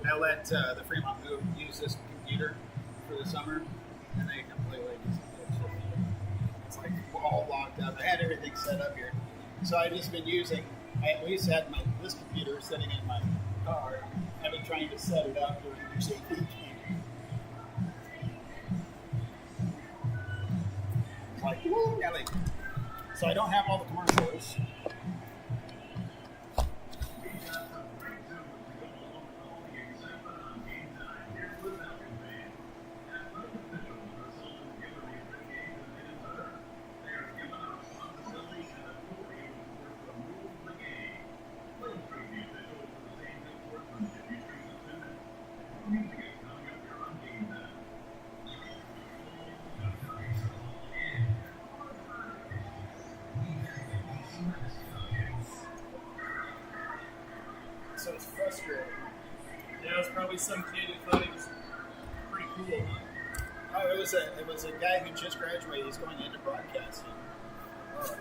I let the Fremont Move use this computer for the summer, and they completely just it's like all locked up. I had everything set up here, so I just been using. I at least had this computer sitting in my car. I've been trying to set it up during the safety. Like, woo, Ellie. So I don't have all the commercials. So it's frustrating. Yeah, it was probably some kid who thought he was pretty cool, huh? Oh, it was a guy who just graduated. He's going into broadcasting. Oh,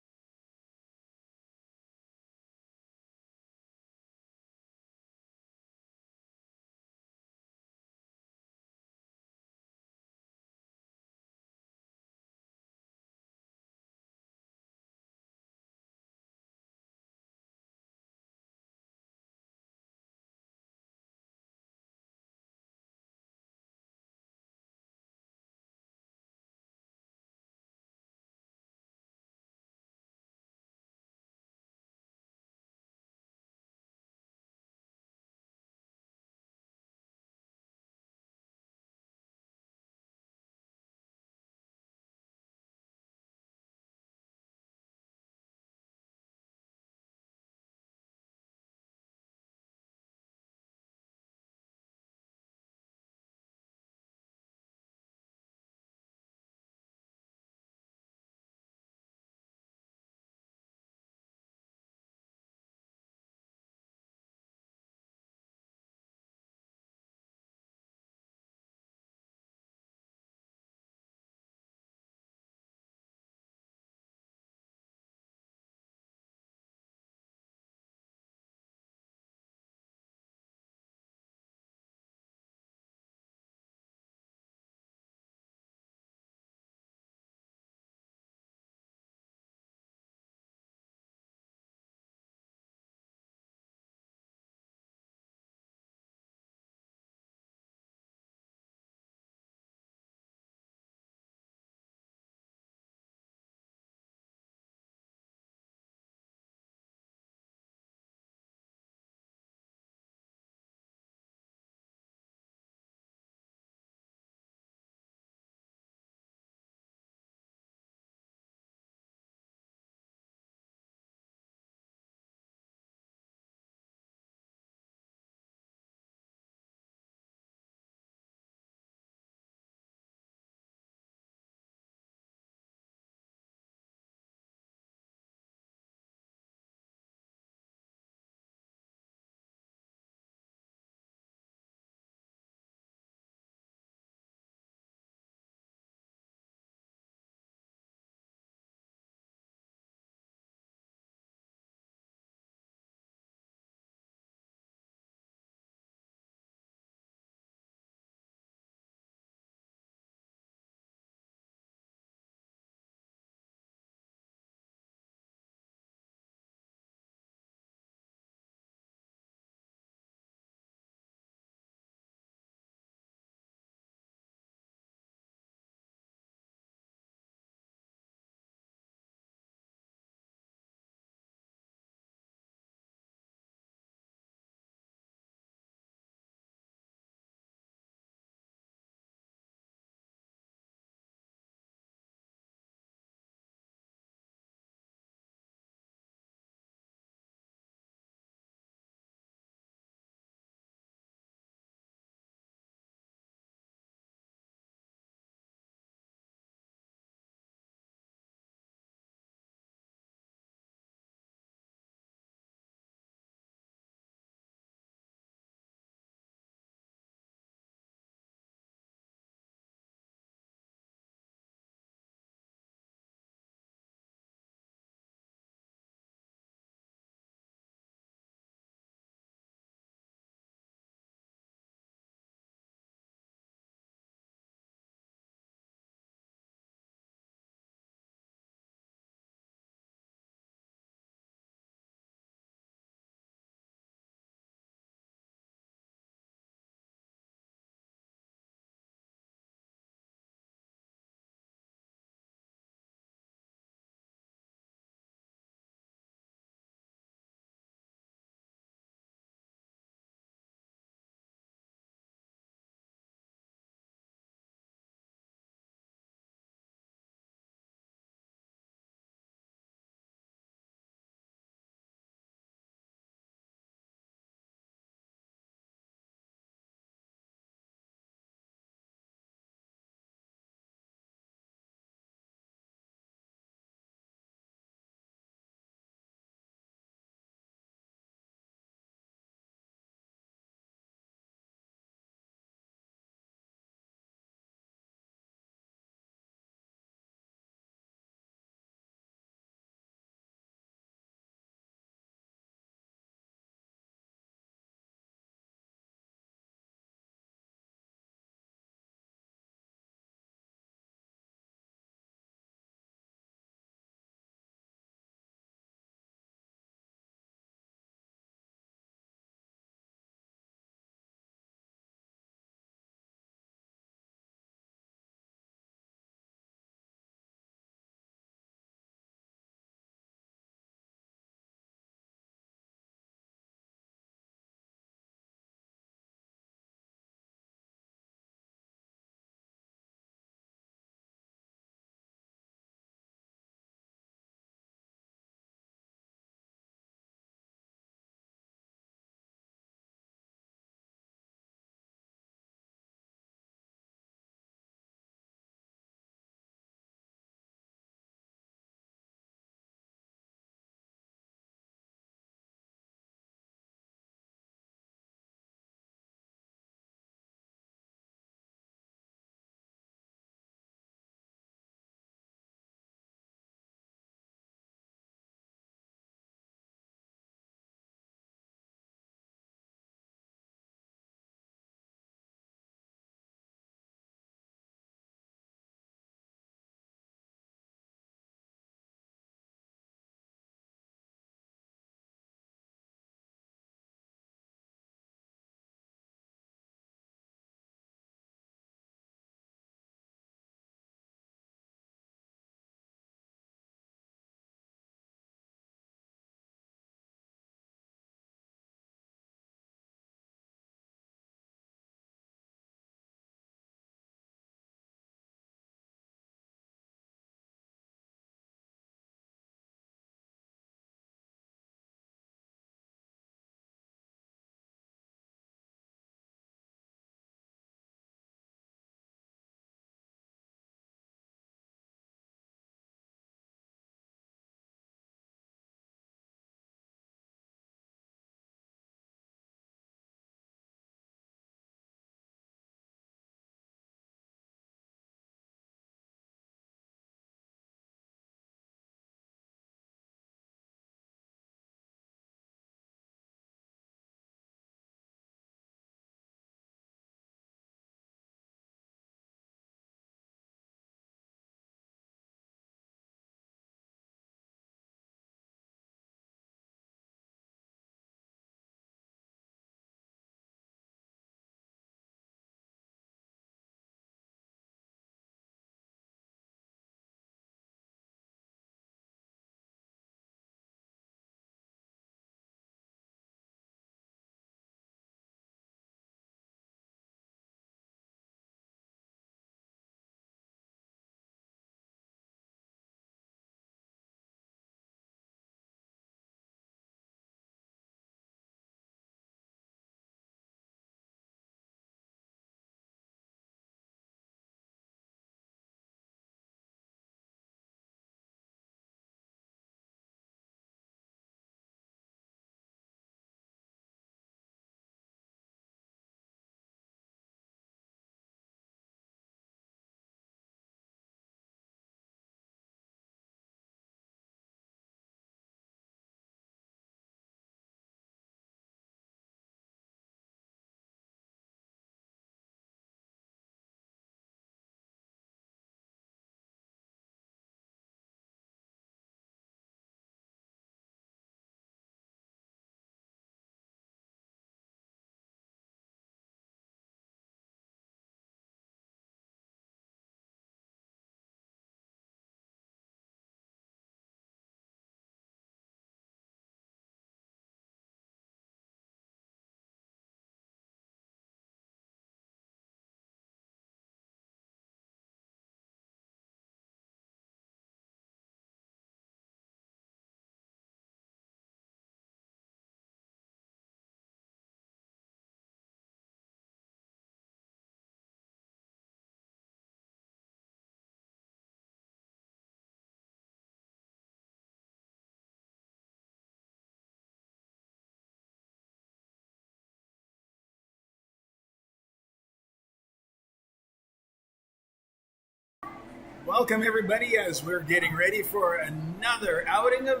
Welcome, everybody, as we're getting ready for another outing of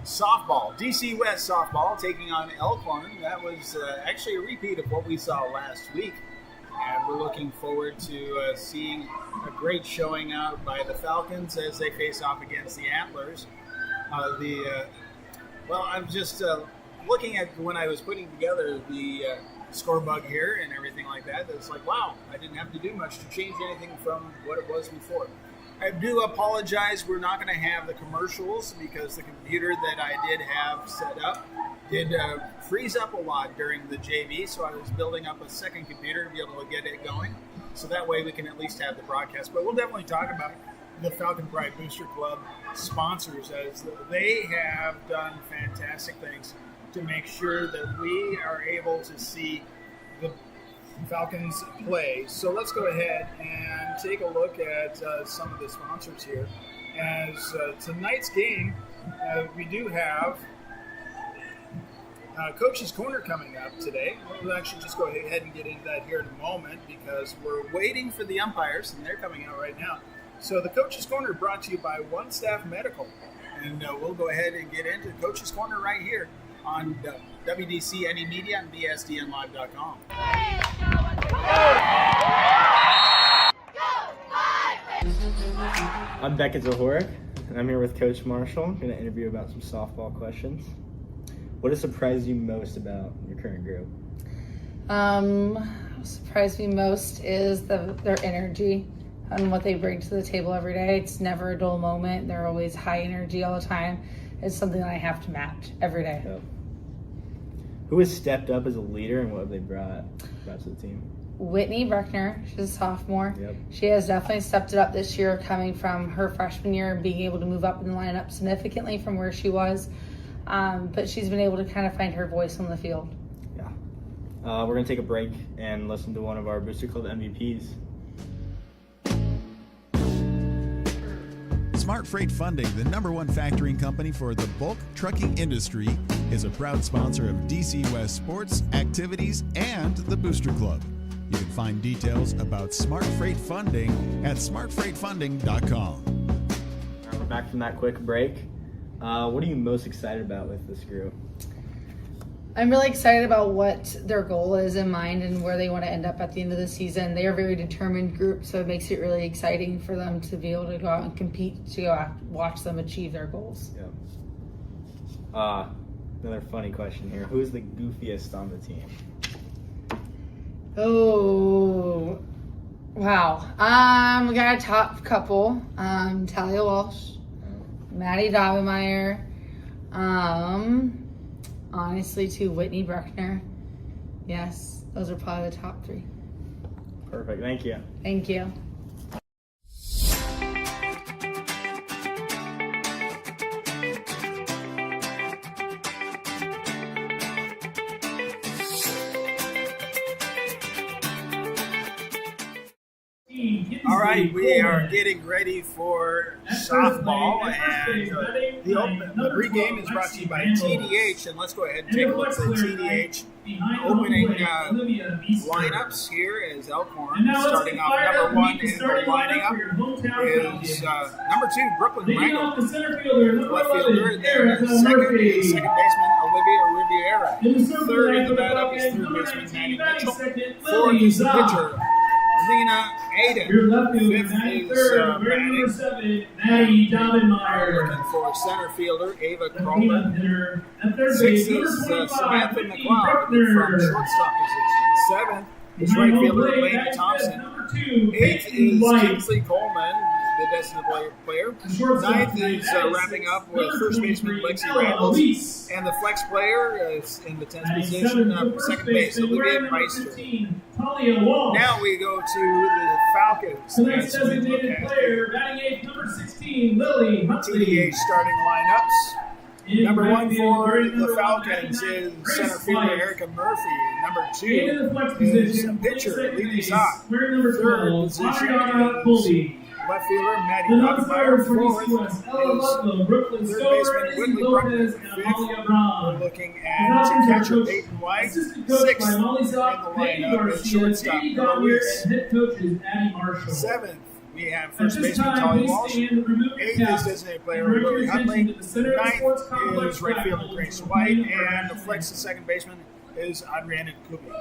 softball. DC West softball taking on Elkhorn. That was actually a repeat of what we saw last week. And we're looking forward to seeing a great showing out by the Falcons as they face off against the Antlers. I'm just looking at when I was putting together the score bug here and everything like that. It's like, wow, I didn't have to do much to change anything from what it was before. I do apologize. We're not going to have the commercials because the computer that I did have set up did freeze up a lot during the JV, so I was building up a second computer to be able to get it going. So that way we can at least have the broadcast. But we'll definitely talk about the Falcon Pride Booster Club sponsors, as they have done fantastic things to make sure that we are able to see the Falcons play. So let's go ahead and take a look at some of the sponsors here. As tonight's game, we do have Coach's Corner coming up today. We'll actually just go ahead and get into that here in a moment because we're waiting for the umpires, and they're coming out right now. So the Coach's Corner brought to you by One Staff Medical. And we'll go ahead and get into Coach's Corner right here on WDC Any Media and BSDNlive.com. I'm Beckett Zahorik, and I'm here with Coach Marshall. I'm going to interview about some softball questions. What has surprised you most about your current group? What surprised me most is their energy and what they bring to the table every day. It's never a dull moment. They're always high energy all the time. It's something that I have to match every day. Yep. Who has stepped up as a leader, and what have they brought to the team? Whitney Bruckner, she's a sophomore. Yep. She has definitely stepped it up this year, coming from her freshman year and being able to move up in the lineup significantly from where she was. But she's been able to kind of find her voice on the field. Yeah. We're going to take a break and listen to one of our Booster Club MVPs. Smart Freight Funding, the #1 factoring company for the bulk trucking industry, is a proud sponsor of DC West sports, activities, and the Booster Club. You can find details about Smart Freight Funding at smartfreightfunding.com. All right, we're back from that quick break. What are you most excited about with this group? I'm really excited about what their goal is in mind and where they want to end up at the end of the season. They are a very determined group, so it makes it really exciting for them to be able to go out and compete, to go out and watch them achieve their goals. Yeah. Another funny question here. Who is the goofiest on the team? Oh, wow. We got a top couple. Talia Walsh, Maddie Dobemeyer, honestly, too, Whitney Bruckner. Yes, those are probably the top three. Perfect. Thank you. Thank you. All right, we are getting ready for softball, and the pregame is brought to you by TDH, and let's go ahead and take a look at the TDH opening lineups here as Elkhorn starting off. Number 1 in the lineup is number 2, Brooklyn Rangle, left fielder. Then second baseman Olivia Riviera. Third in the battup is third baseman Maddie Mitchell. Fourth is the pitcher Lena Aiden. Fifth is Maddie Dobemeyer. Looking for center fielder Ava Crowler. Sixth is Samantha McLeod from shortstop position. Seventh is right fielder Lane Thompson. Eighth is Kingsley Coleman, the designated player. Ninth is wrapping up with first baseman Lexi Randles. And the flex player is in the 10th position, second base, Olivia Meister. Now we go to the Falcons. Tonight's designated player, batting eighth, number 16, Lily Huntley. TDH starting lineups. Number 1 for the Falcons is center fielder Erica Murphy. Number 2 is pitcher Lily Zott. Third position is left fielder Maddie Dobemeyer. Fourth is third baseman Whitley Bruckner. Fifth, we're looking at catcher Peyton White. Sixth in the lineup is shortstop Louise. Seventh we have first baseman Tolly Walsh. 8th is designated player Willie Huntley. 9th is right fielder Grace White. And the flex to second baseman is Adriana Kubi.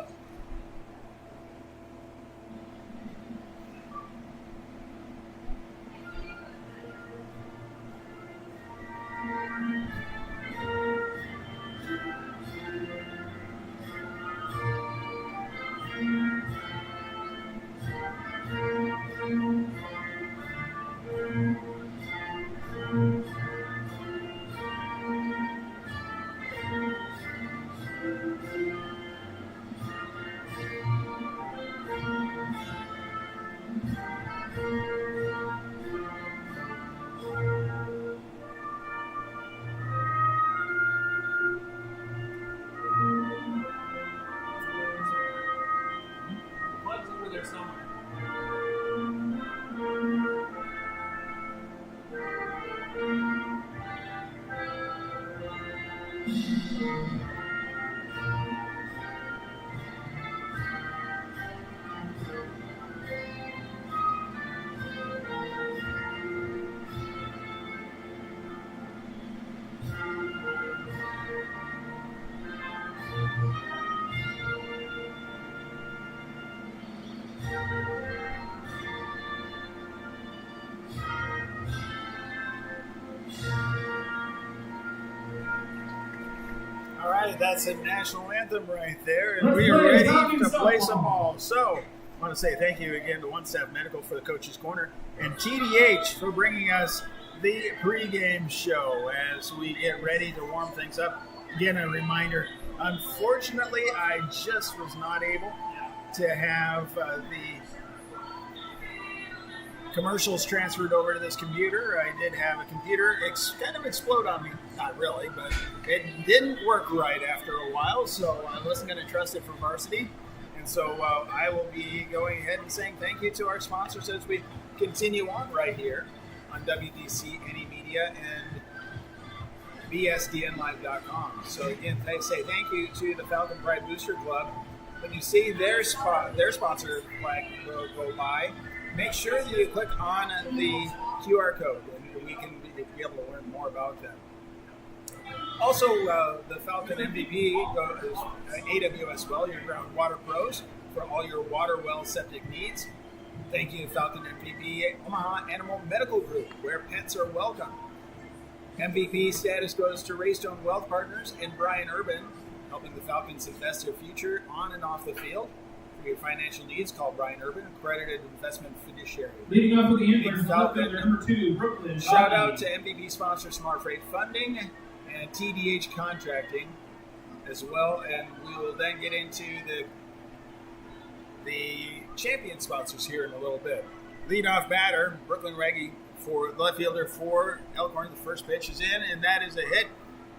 Plug's over there somewhere. All right, that's a national anthem right there, and Let's we are play ready talking to play softball. some ball. So, I want to say thank you again to One Staff Medical for the Coach's Corner and TDH for bringing us the pregame show as we get ready to warm things up. Again, a reminder, unfortunately, I just was not able to have the commercials transferred over to this computer. I did have a computer kind of explode on me. Not really, but it didn't work right after a while, so I wasn't going to trust it for varsity. And so I will be going ahead and saying thank you to our sponsors as we continue on right here on WDC Any Media and BSDNlive.com. So again, I say thank you to the Falcon Pride Booster Club. When you see their sponsor flag go by, make sure that you click on the QR code and we can be able to learn more about them. Also, the Falcon MVP is AWS Well, your groundwater pros for all your water well septic needs. Thank you, Falcon MVP Omaha Animal Medical Group, where pets are welcome. MVP status goes to Raystone Wealth Partners and Brian Urban, helping the Falcons invest their future on and off the field. For your financial needs, call Brian Urban, accredited investment fiduciary. Leading off with the Antlers, Falcon. outfielder number 2, Brooklyn. Shout out to MVP sponsor Smart Freight Funding and TDH Contracting as well, and we will then get into the champion sponsors here in a little bit. Leadoff batter, Brooklyn Reggie for the left fielder for Elkhorn. The first pitch is in, and that is a hit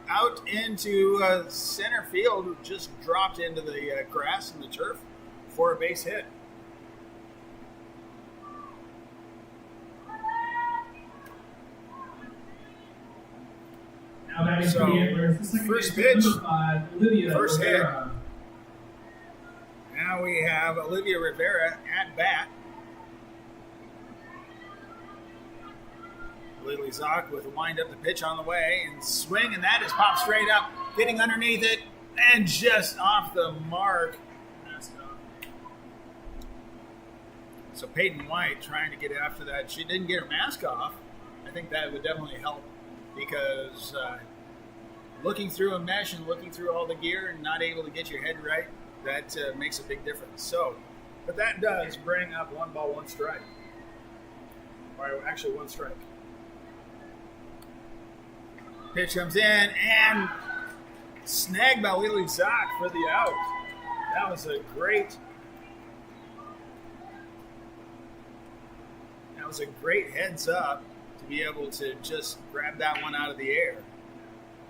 out into center field. Just dropped into the grass and the turf for a base hit. Now batting So, for the Antlers, the second first baseman, pitch, number 5, Olivia first hit. Rivera. Now we have Olivia Rivera at bat. Lily Zock with a wind up the pitch on the way and swing, and that is popped straight up, getting underneath it, and just off the mark. So Peyton White trying to get after that. She didn't get her mask off. I think that would definitely help because looking through a mesh and looking through all the gear and not able to get your head right, that makes a big difference. So, but that does bring up 1 ball, 1 strike. Or actually 1 strike. Pitch comes in and snagged by Lily Zock for the out. That was a great heads up to be able to just grab that one out of the air.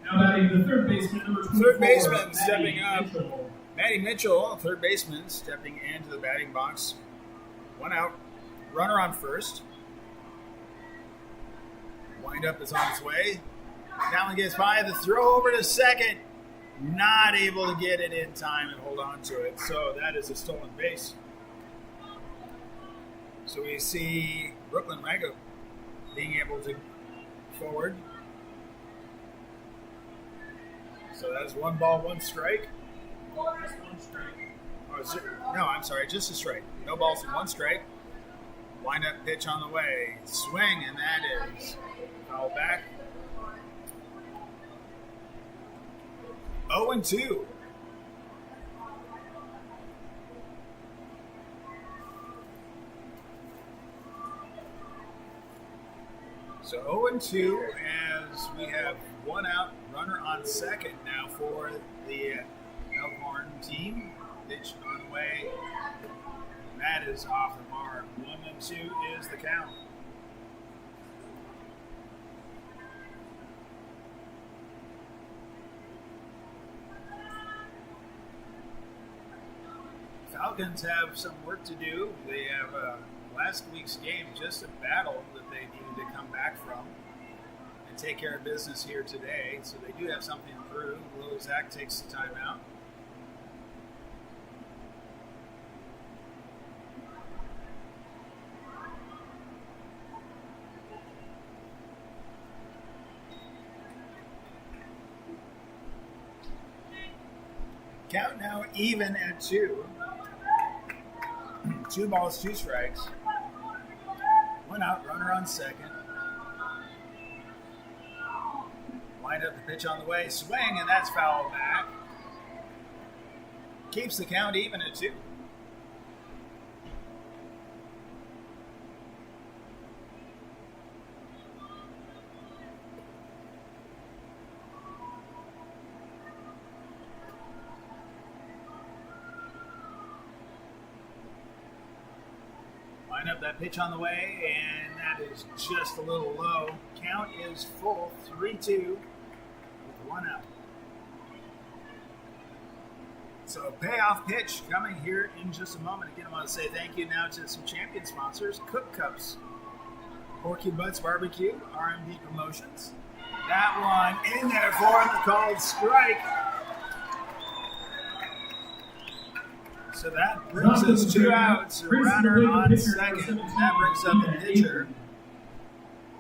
Now batting the third baseman, number 24, Third baseman Maddie stepping up. Mitchell. Maddie Mitchell, third baseman, stepping into the batting box. 1 out. Runner on first. Wind up is on its way. That one gets by. The throw over to second. Not able to get it in time and hold on to it. So that is a stolen base. So we see Brooklyn Rago being able to forward. So that's 1 ball, 1 strike. Just one strike. Oh, no, I'm sorry, just a strike. No balls and 1 strike. Wind up pitch on the way. Swing, and that is foul back. 0-2. So 0-2 as we have 1 out, runner on second now for the Elkhorn team. Pitch on the way. That is off the mark. 1-2 is the count. Falcons have some work to do. They have last week's game, just a battle that they needed to come back from and take care of business here today. So they do have something to prove. Will Zach takes the timeout. Count now even at 2. 2 balls, 2 strikes. 1 out, runner on second. Wind up the pitch on the way, swing, and that's foul back. Keeps the count even at 2. Line up that pitch on the way, and that is just a little low. Count is full, 3-2 with 1 out. So a payoff pitch coming here in just a moment. Again, I want to say thank you now to some champion sponsors, Cook Cups, Porky Butts Barbecue, RMD Promotions. That one in there for him, called strike. So that brings us 2 outs, a runner on second. That brings up the pitcher.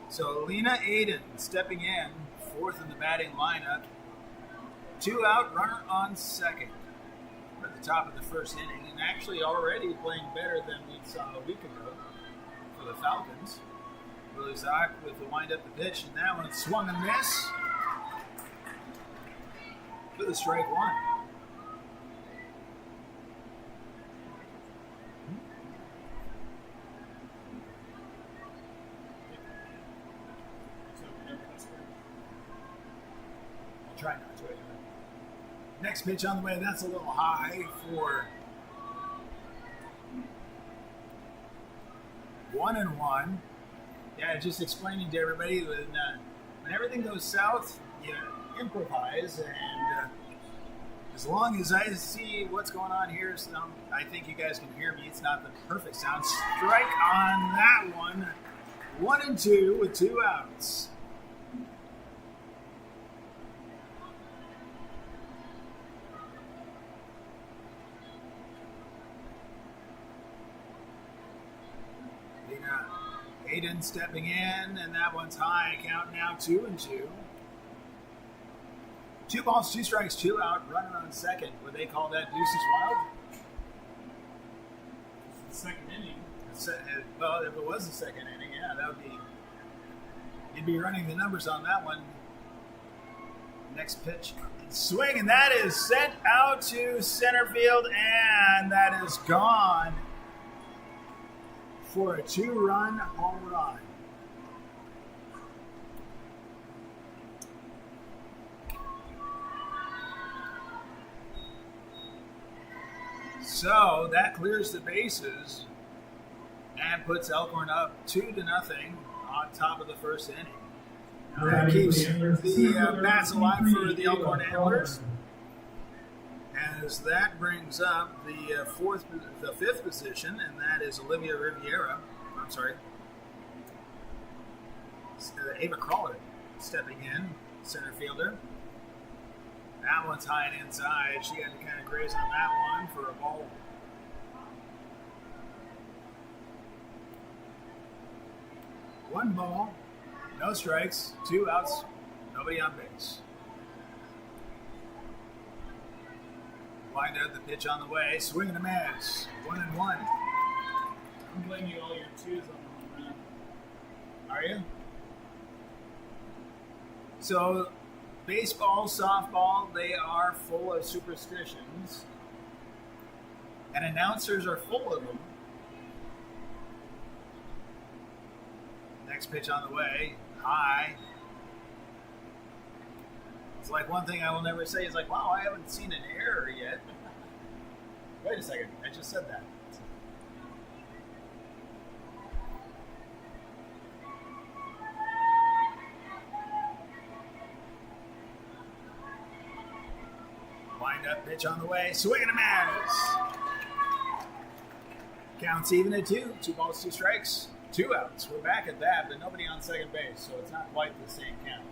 So Lena Aiden stepping in, 4th in the batting lineup. 2 out, runner on second. We're at the top of the first inning, and actually already playing better than we saw a week ago for the Falcons. Willie Zock with the wind up the pitch, and that one swung and miss for the strike 1. Try not to. Next pitch on the way. That's a little high for 1-1. Yeah, just explaining to everybody when everything goes south, you improvise, and as long as I see what's going on here, I think you guys can hear me. It's not the perfect sound. Strike on that one. 1-2 with 2 outs. Aiden stepping in, and that one's high. Count now 2-2. 2 balls, 2 strikes, 2 out. Runner on second. Would they call that Deuces Wild? It's the second inning. Well, if it was the second inning, yeah, that would be. You'd be running the numbers on that one. Next pitch, swing, and that is sent out to center field, and that is gone for a 2-run home run. So that clears the bases and puts Elkhorn up 2-0 on top of the first inning. Now that keeps the bats alive for the Elkhorn Antlers, as that brings up the fifth position, and that is Olivia Riviera. I'm sorry, Ava Crawler stepping in, center fielder. That one's high and inside. She had to kind of graze on that one for a ball. 1 ball, no strikes, 2 outs, nobody on base. Wind up the pitch on the way, swing and a miss, 1-1. I'm blaming all your twos on the home run. Are you? So, baseball, softball, they are full of superstitions. And announcers are full of them. Next pitch on the way, high. It's like one thing I will never say is like, wow, I haven't seen an error yet. Wait a second, I just said that. Wind up pitch on the way, swing and a miss. Counts even at 2. 2 balls, 2 strikes, 2 outs. We're back at that, but nobody on second base, so it's not quite the same count.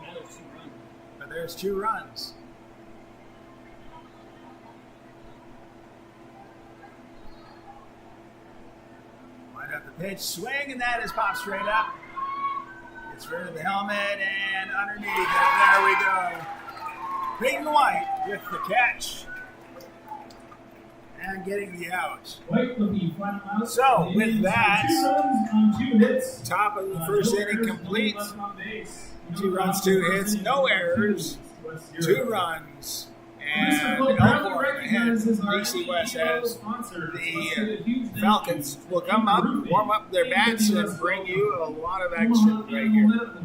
Now there's 2 runs. But there's 2 runs. Wind up the pitch, swing, and that is popped straight up. Gets rid of the helmet, and underneath it, there we go. Peyton White with the catch. And getting the out. White with the final out. So, with that, 2 runs on 2 hits. Top of the first No inning errors, complete. no left on base. 2 runs, 2 hits, no errors, 2 runs. And Elkhorn ahead. DC West has the Falcons will come up, warm up their bats, and bring you a lot of action right here.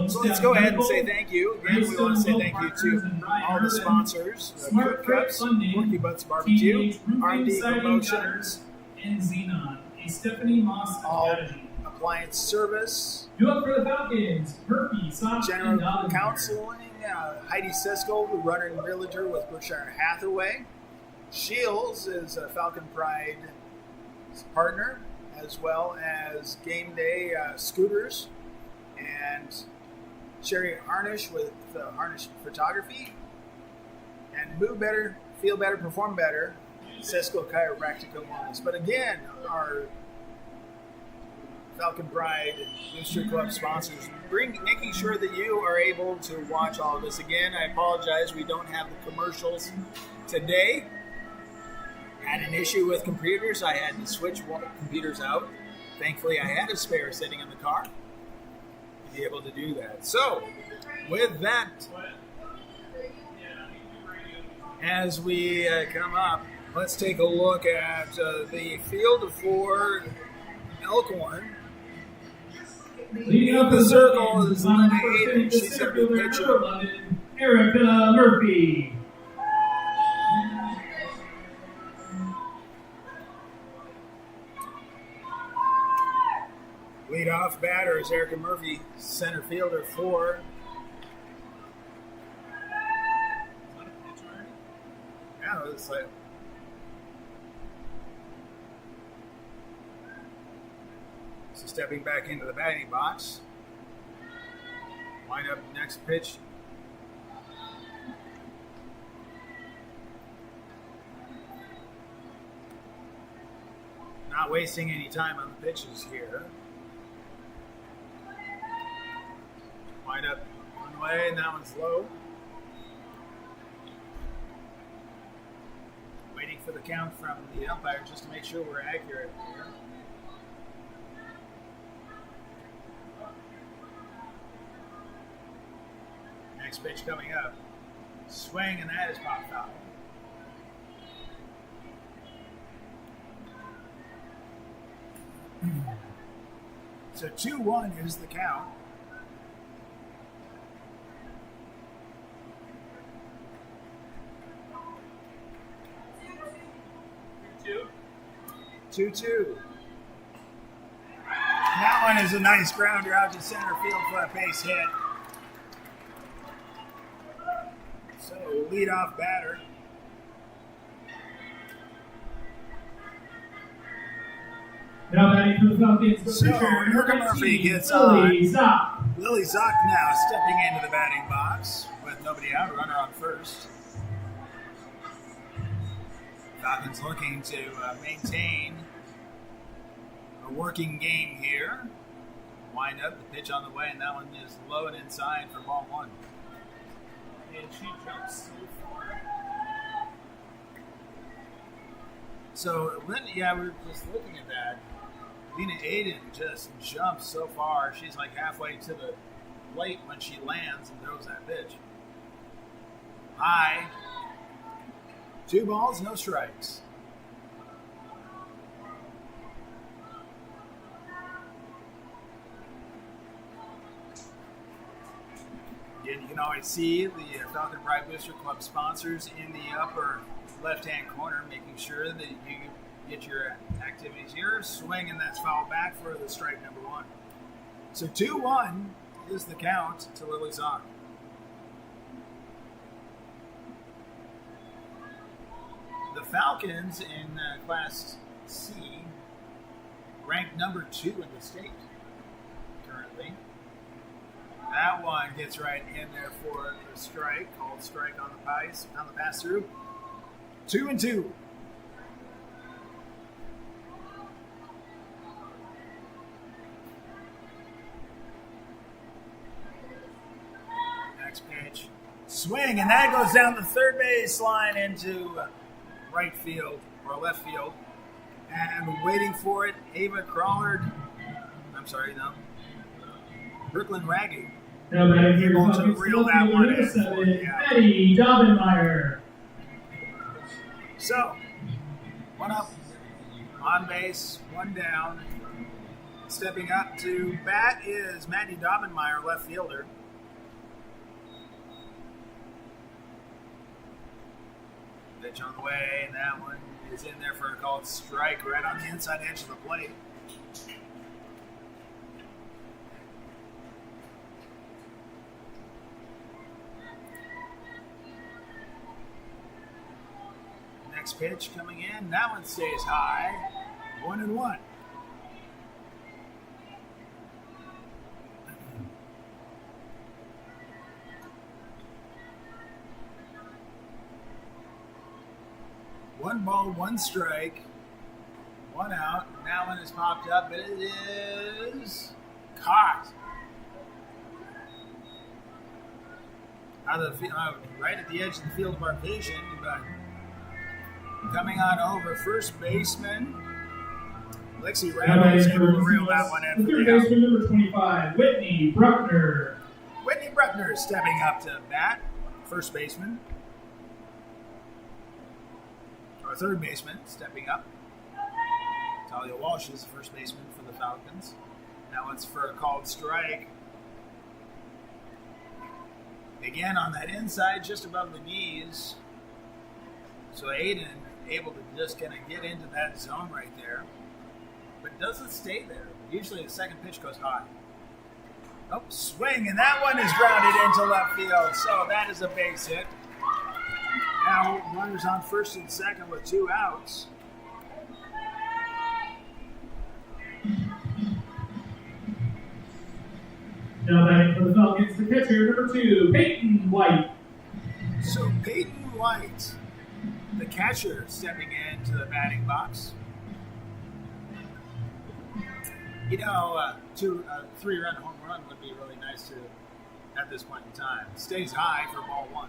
So let's go ahead and say thank you. Again, we want to say thank you to all the sponsors, Cook Cups, Porky Butts Barbecue, R&D Promotions, and Xenon, a Stephanie Moss all Academy. appliance service, Do up for the Falcons, Murphy, Soft, and general Dobbins. counseling, Heidi Siskel, the runner and realtor with Berkshire Hathaway. Shields is a Falcon Pride partner, as well as Game Day Scooters, and Sherry Harnish with Harnish Photography, and Move Better, Feel Better, Perform Better, Siskel Chiropractic and Wellness. But again, our Falcon Pride Booster Club sponsors, making sure that you are able to watch all of this. Again, I apologize, we don't have the commercials today. Had an issue with computers. I had to switch computers out. Thankfully, I had a spare sitting in the car to be able to do that. So, with that, as we come up, let's take a look at the field for Elkhorn. Leading up The the circle is Falcons, Lena Hayden. She's going to be pitching. Erica Murphy. Leadoff batter is Erica Murphy, center fielder for. Yeah, it's like. So stepping back into the batting box. Wind up next pitch. Not wasting any time on the pitches here. Wind up one way, and that one's low. Waiting for the count from the umpire just to make sure we're accurate here. Next pitch coming up. Swing, and that is popped foul. So 2-1 is the count. Two. 2-2. That one is a nice grounder out to center field for a base hit. So leadoff batter. Now batting for the Falcons. So Erica Murphy gets on. Lily Zock. Lily Zock now stepping into the batting box with nobody out, runner on first. Falcons looking to maintain a working game here. Wind up, the pitch on the way, and that one is low and inside for ball one. And she jumps so far. So, yeah, we were just looking at that. Lena Aiden just jumps so far. She's like halfway to the plate when she lands and throws that pitch. High. 2 balls, no strikes. Again, you can always see the Falcon Pride Booster Club sponsors in the upper left-hand corner, making sure that you get your activities here. Swing, and that's fouled back for the strike number 1. So 2-1 is the count to Lily Zock. The Falcons in Class C ranked number 2 in the state currently. That one gets right in there for the strike, called strike on the pass through. 2-2. Next pitch. Swing, and that goes down the third base line into right field or left field. And waiting for it, Ava Crawlard. Brooklyn Raggy. Able to reel that one in. Eddie Dobbenmeyer. So, 1 up, on base, 1 down. Stepping up to bat is Maddie Dobbenmeyer, left fielder. Pitch on the way, and that one is in there for a called strike right on the inside edge of the plate. Next pitch coming in, that one stays high. 1-1. One ball, 1 strike, 1 out. And that one has popped up, but it is caught. Out of the field, right at the edge of the field of our vision, but coming on over, first baseman Lexi Randall able to reel that one in. Third baseman number 25, Whitney Bruckner. Whitney Bruckner stepping up to bat, first baseman. Our third baseman stepping up. Talia Walsh is the first baseman for the Falcons. That one's for a called strike. Again on that inside, just above the knees. So Aiden able to just kind of get into that zone right there, but doesn't stay there. Usually the second pitch goes high. Oh, swing, and that one is grounded into left field. So that is a base hit. Now runners on first and second with 2 outs. Now batting for the Falcons, the catcher, number 2, Peyton White. So Peyton White, the catcher, stepping into the batting box. You know, a 3-run home run would be really nice to at this point in time. Stays high for ball 1.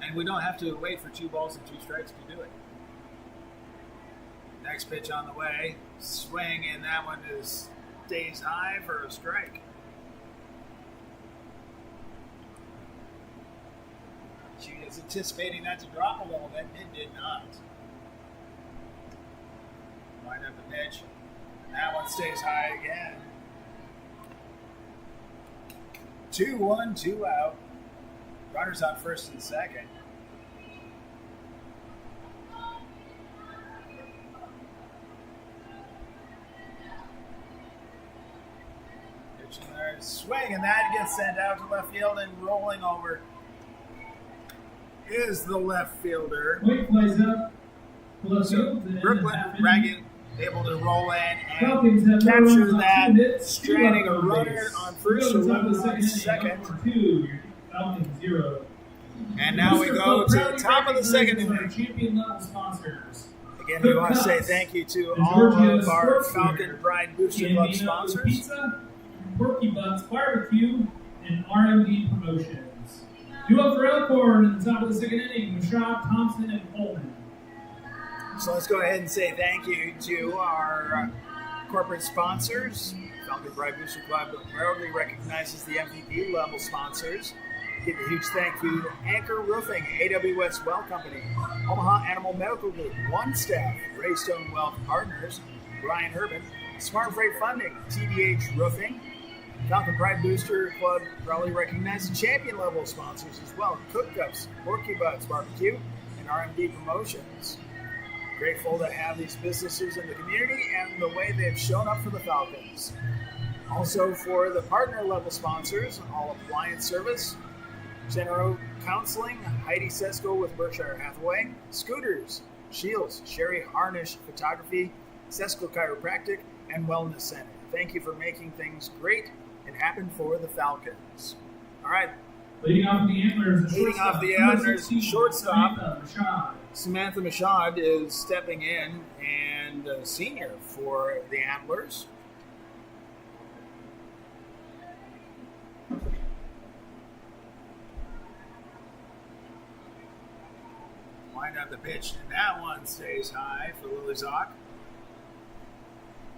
And we don't have to wait for 2 balls and 2 strikes to do it. Next pitch on the way. Swing, and that one stays high for a strike. She is anticipating that to drop a little bit. It did not. Wind up the pitch. That one stays high again. 2-1, 2 out. Runners on first and second. Pitching there, swing, and that gets sent out to left field, and rolling over is the left fielder. White flies up. Left So field. Brooklyn Raggett able to roll in Falcons and have no capture runs on that, 2 hits, 2 stranding a out on runner base. on first, 0 a top of runner the on second inning, second. number 2, Falcons 0. And now we go to the top of the second inning. Champion level sponsors. Again, we want to say thank you to all of our Falcon Pride Booster Club sponsors. Pizza, Porky Butt's Barbecue, and RMD Promotions. Due up for Elkhorn in the top of the second inning, Mashad, Thompson, and Coleman. So let's go ahead and say thank you to our corporate sponsors. Falcon Pride Booster Club proudly recognizes the MVP level sponsors. Give a huge thank you to Anchor Roofing, AWS Well Company, Omaha Animal Medical Group, One Staff, Raystone Wealth Partners, Brian Herman, Smart Freight Funding, TDH Roofing. Falcon Pride Booster Club proudly recognizes champion level sponsors as well. Cook Cups, Porky Butts Barbecue, and RMD Promotions. Grateful to have these businesses in the community and the way they've shown up for the Falcons. Also for the partner level sponsors, All Appliance Service, Genero Counseling, Heidi Sesko with Berkshire Hathaway, Scooters, Shields, Sherry Harnish Photography, Sesko Chiropractic, and Wellness Center. Thank you for making things great and happen for the Falcons. All right. Leading off the Antlers, shortstop, Samantha Mashad is stepping in and senior for the Antlers. Wind up the pitch, and that one stays high for Lily Zock.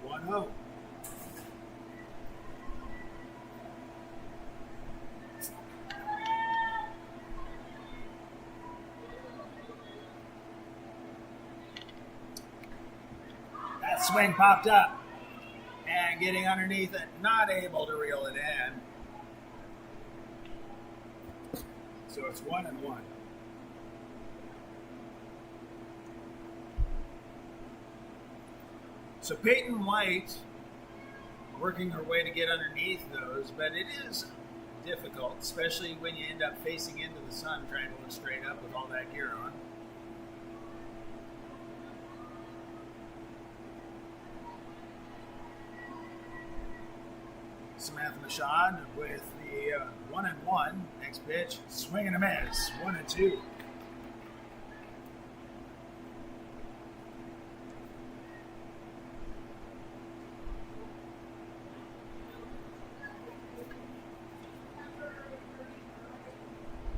1-0. That swing popped up, and getting underneath it, not able to reel it in. So it's 1-1. So Peyton White working her way to get underneath those, but it is difficult, especially when you end up facing into the sun trying to look straight up with all that gear on. Samantha Mashad with the 1-1. Next pitch, swing and a miss. 1-2.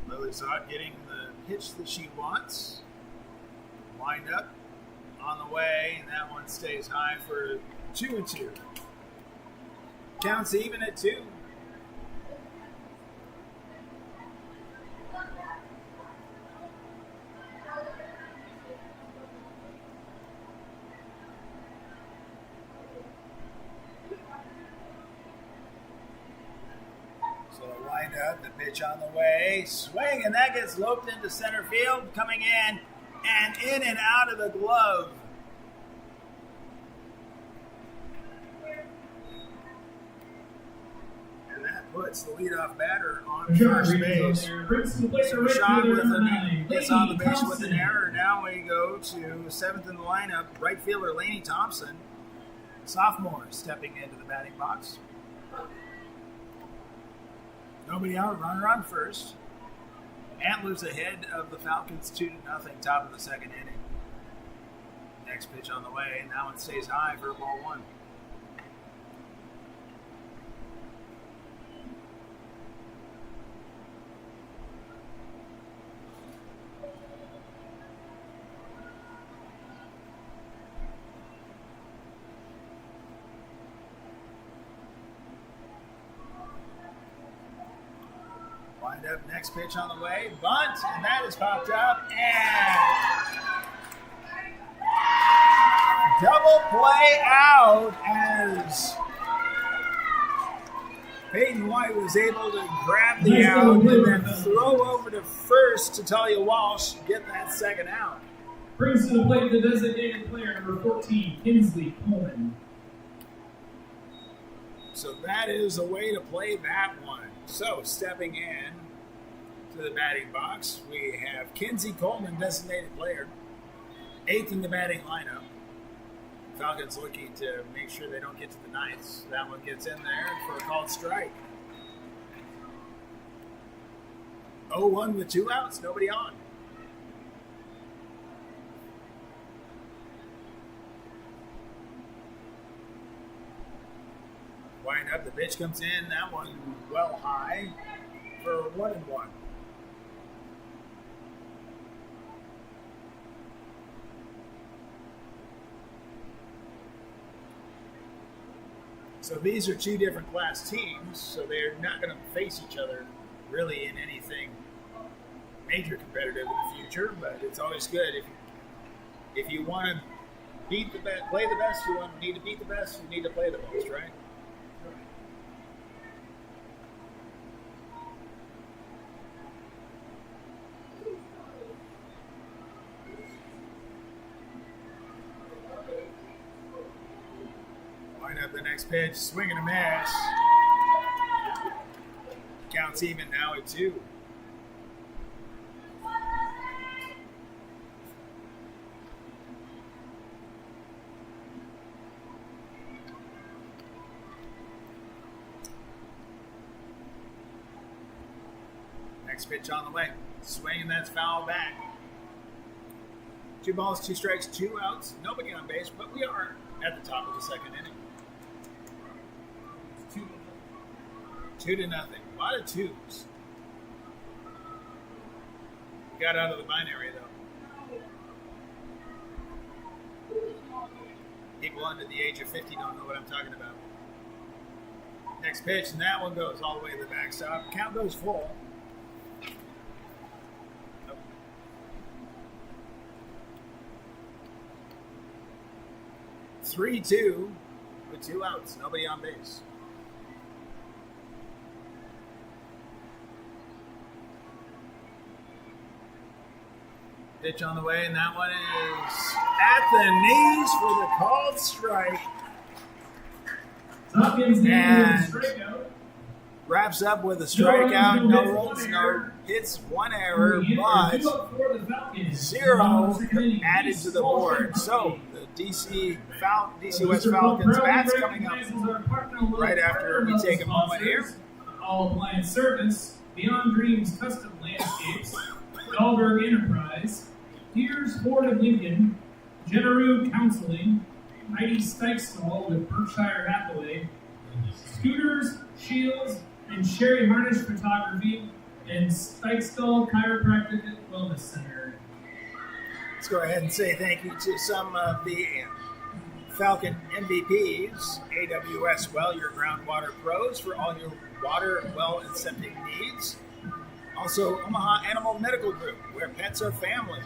Lily Zott getting the pitch that she wants. Wind up on the way, and that one stays high for 2-2. Counts even at 2. So wind up, the pitch on the way, swing, and that gets loped into center field, coming in and out of the glove. And that puts the leadoff batter on first base. So Rashad gets on the base with an error. Now we go to seventh in the lineup, right fielder Lainey Thompson, sophomore, stepping into the batting box. Nobody out, runner on first. Antlers ahead of the Falcons 2-0, top of the second inning. Next pitch on the way, and that one stays high for ball 1. Wind up, next pitch on the way, bunt, and that is popped up, and double play out as Peyton White was able to grab the out and then throw over to first to Talia Walsh to get that second out. Brings to the plate the designated player, number 14, Kinsley Coleman. So that is the way to play that one. So stepping in to the batting box, we have Kinsey Coleman, designated player, 8th in the batting lineup. Falcons looking to make sure they don't get to the 9th. That one gets in there for a called strike. 0-1 with 2 outs, nobody on. Wind up, the pitch comes in. That one well high for 1-1. So these are two different class teams, so they're not going to face each other really in anything major competitive in the future. But it's always good if you want to beat the best, play the best. Need to beat the best. You need to play the most, right? Up the next pitch, swing and a miss. Counts even now at 2. Next pitch on the way. Swing and that's foul back. 2 balls, 2 strikes, 2 outs. Nobody on base, but we are at the top of the second inning. 2-0. A lot of 2s. Got out of the binary though. People under the age of 50 don't know what I'm talking about. Next pitch, and that one goes all the way to the backstop. Count goes full. 3-2 with 2 outs. Nobody on base. Pitch on the way, and that one is at the knees for the called strike. And wraps up with a strikeout, no runs, no hits, 1 error, but 0 added to the board. So the DC West Falcons bats coming up right after we take a moment here. All appliance service, Beyond Dreams Custom Landscapes, Dahlberg Enterprise, Piers Ford of Lincoln, Generoo Counseling, Heidi Steichstall with Berkshire Hathaway, Scooters, Shields, and Sherry Harnish Photography, and Steichstall Chiropractic Wellness Center. Let's go ahead and say thank you to some of the Falcon MVPs, AWS Well, your groundwater pros for all your water, well, and septic needs. Also, Omaha Animal Medical Group, where pets are family.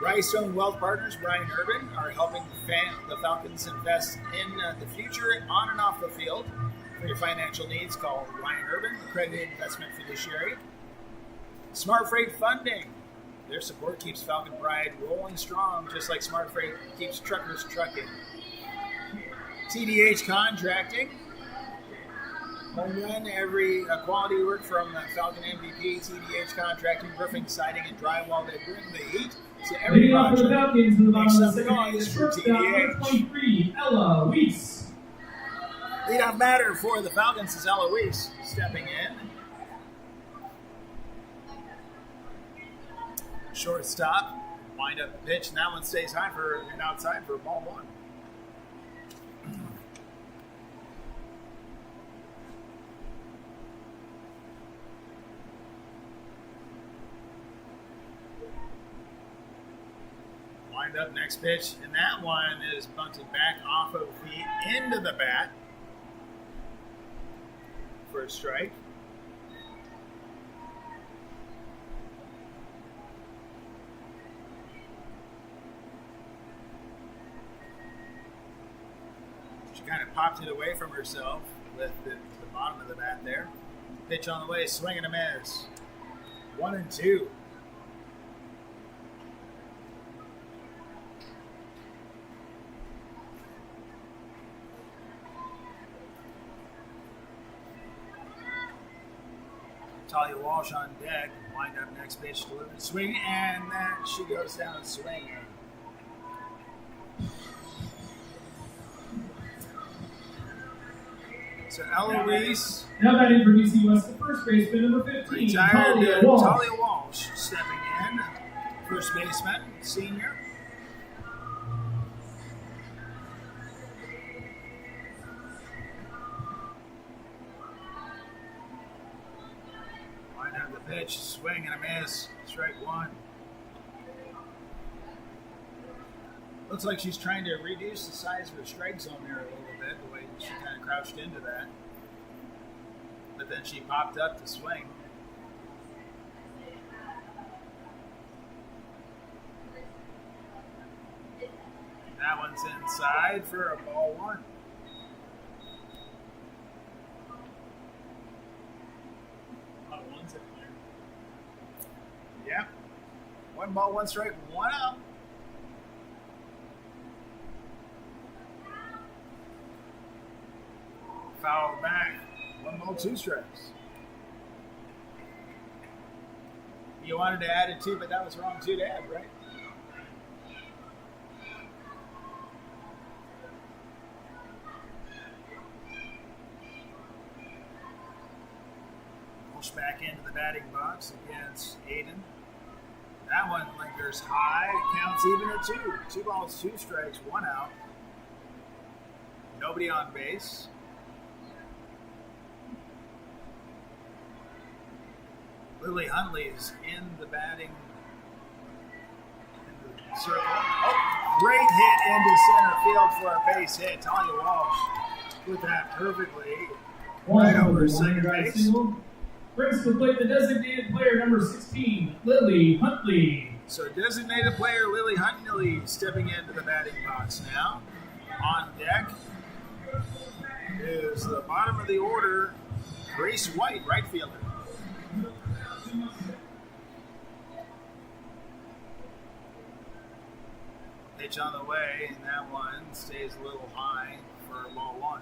Rhinestone Wealth Partners, Brian Urban, are helping the Falcons invest in the future on and off the field. For your financial needs, call Ryan Urban, accredited investment fiduciary. Smart Freight Funding. Their support keeps Falcon Pride rolling strong, just like Smart Freight keeps truckers trucking. TDH Contracting. Home run, every quality work from Falcon MVP, TDH Contracting, roofing, siding, and drywall. They bring the heat to every project. Make some noise for TDH. Ella Weiss. Leadoff batter for the Falcons is Ella Weiss stepping in. Shortstop, wind up the pitch, and that one stays high for and outside for ball 1. Wind up next pitch, and that one is bunted back off of the end of the bat for a strike. She kind of popped it away from herself with the bottom of the bat there. Pitch on the way, swing and a miss. 1-2. Talia Walsh on deck. Wind up next pitch, delivered swing, and that she goes down swinging. So Eloise, Now batting for DC West, the first baseman, number 15, retired Talia Walsh. Talia Walsh, stepping in. First baseman, senior. Line out the pitch, swing and a miss. Strike one. Looks like she's trying to reduce the size of her strike zone there a little bit, the way she kind of crouched into that. But then she popped up to swing. That one's inside for a ball one. A lot of ones in there. Yeah. 1 ball, 1 strike, 1 out. Foul back. 1 ball, 2 strikes. You wanted to add it too, but that was wrong too to add, right? Push back into the batting box against Aiden. That one lingers high. Counts even at 2. 2 balls, 2 strikes, 1 out. Nobody on base. Lily Huntley's in the batting circle. Oh, great hit into center field for a base hit. Talia Walsh put that perfectly right over second base. Brings to the plate the designated player, number 16, Lily Huntley. So designated player Lily Huntley stepping into the batting box now. On deck is the bottom of the order, Grace White, right fielder. Pitch on the way, and that one stays a little high for ball one.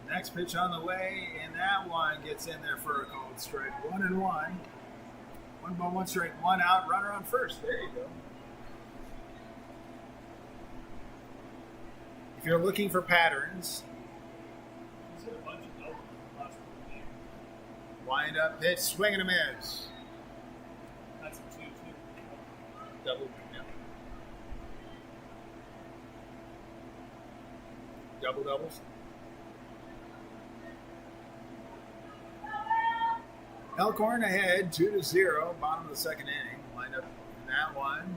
Next pitch on the way, and that one gets in there for a called strike. 1-1. 1 ball, 1 strike, 1 out. Runner on first. There you go. If you're looking for patterns, He's hit a bunch of doubles in the last one game. wind up pitch, swing and a miss. That's a 2-2. Double. Yeah. Double doubles. Elkhorn ahead 2-0, bottom of the second inning. Lined up in that one.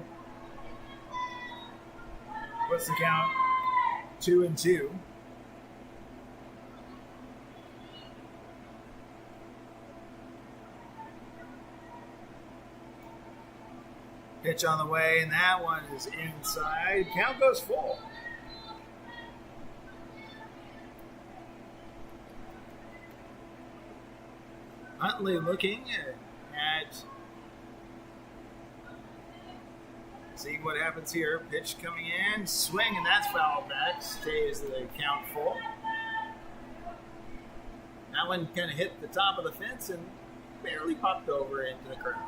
What's the count? 2-2. Pitch on the way, and that one is inside. Count goes full. Huntley looking at seeing what happens here. Pitch coming in, swing, and that's fouled back. Stays the count full. That one kind of hit the top of the fence and barely popped over into the crowd.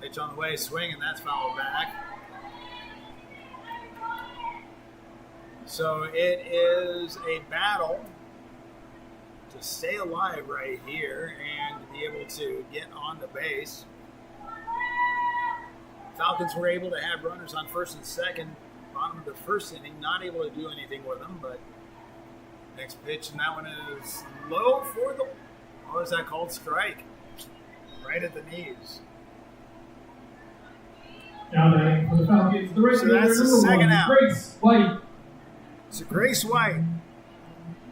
Pitch on the way, swing, and that's fouled back. So it is a battle to stay alive right here and to be able to get on the base. Falcons were able to have runners on first and second, bottom of the first inning, not able to do anything with them, but next pitch, and that one is low for the, what is that called? Strike. Right at the knees. Now batting for the Falcons, the right So that's the number second 1, out. Grace White. So Grace White,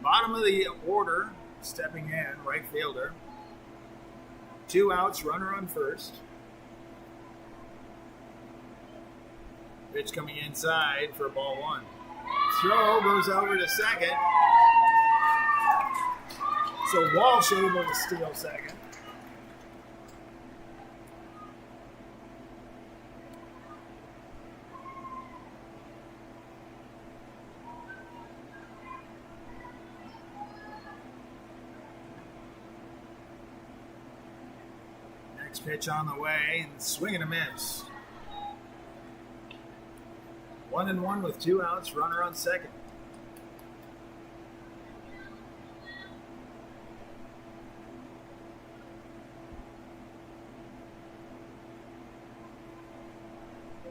bottom of the order, stepping in, right fielder. 2 outs, runner on first. Pitch coming inside for ball 1. Throw goes over to second. So Walsh able to steal second. Next pitch on the way, and swing and a miss. 1-1 with 2 outs, runner on second.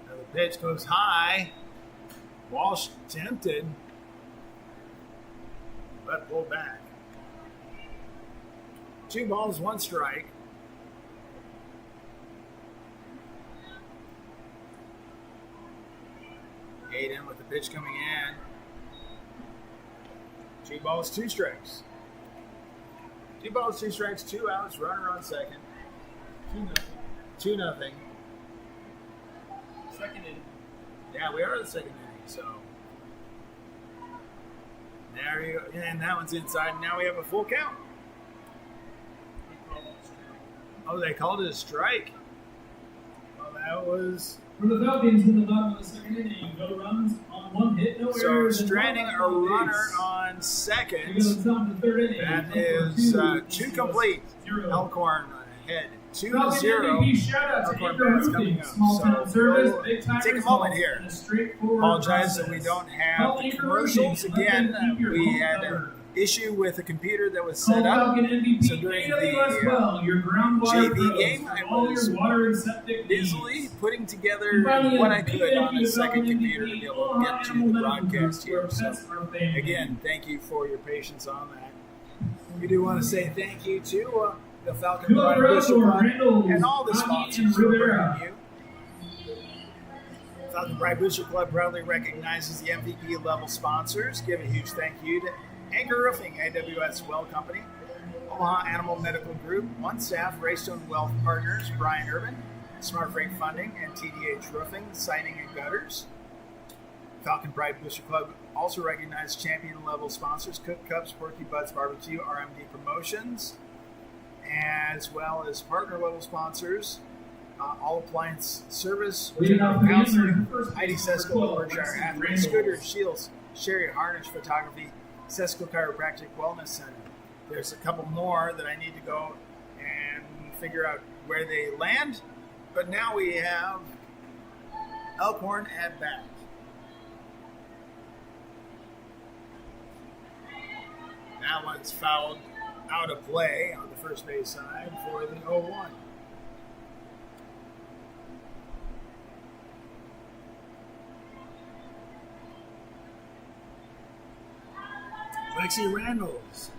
Another pitch goes high. Walsh tempted, but pulled back. 2 balls, 1 strike. Aiden with the pitch coming in. 2 balls, 2 strikes. 2 balls, 2 strikes, 2 outs, runner on second. 2-0. Second inning. Yeah, we are in the second inning, so. There you go. And that one's inside. And now we have a full count. Oh, they called it a strike. Well, that was. For the Falcons in the bottom of the second inning, no runs on 1 hit, no So errors. stranding a runner on second. That is 2 complete. Elkhorn ahead 2-0. Shout out to Elkhorn Acre fans coming Roofing, up. small town So service, we'll big time take a results, moment here. and a straightforward Apologize that process. we don't have Call the Acre commercials Roofing, let again. them keep your We home had covered. an issue with the computer that was Call set up. Falcon MVP So during AWS the Well, your groundwater JV pros game, for I all was your water and septic busily needs. putting together And finally, what a I big could thank on you the to second Falcon computer to MVP, be able to get to Animal the Medical broadcast Group, where here. So pets are family. again, thank you for your patience on that. We do want to say thank you to the Falcon To Pride our Booster outdoor Club Randall's, and all the Rocky, sponsors and who are Rivera. bringing you. Falcon Pride Booster Club proudly recognizes the MVP level sponsors. Give a huge thank you to Anchor Roofing, AWS Well Company, Omaha Animal Medical Group, One Staff, Raystone Wealth Partners, Brian Urban, Smart Freight Funding, and TDH Roofing, Siding and Gutters. Falcon Pride Booster Club also recognizes champion level sponsors Cook Cups, Porky Butts Barbecue, RMD Promotions, as well as partner level sponsors All Appliance Service, Leading off the Counseling, answer, first Heidi base number Sesko, 12, Berkshire Lexi Hathaway, Randalls. Scooter, Shields, Sherry Harnish Photography, Sesko Chiropractic Wellness Center. There's a couple more that I need to go and figure out where they land, but now we have Elkhorn at bat. That one's fouled out of play on the first base side for the 0-1. Lexi Randalls,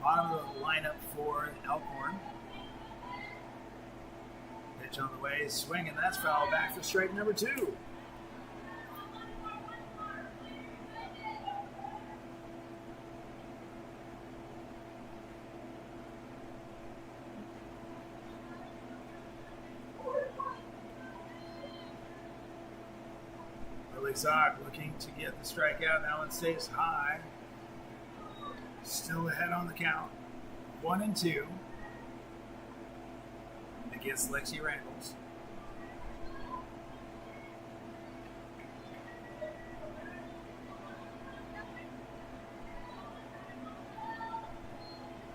bottom of the lineup for Elkhorn. Pitch on the way, swing, and that's foul back for strike number 2. Lily Zock looking to get the strikeout. That one stays high. Still ahead on the count. 1-2 against Lexi Randalls.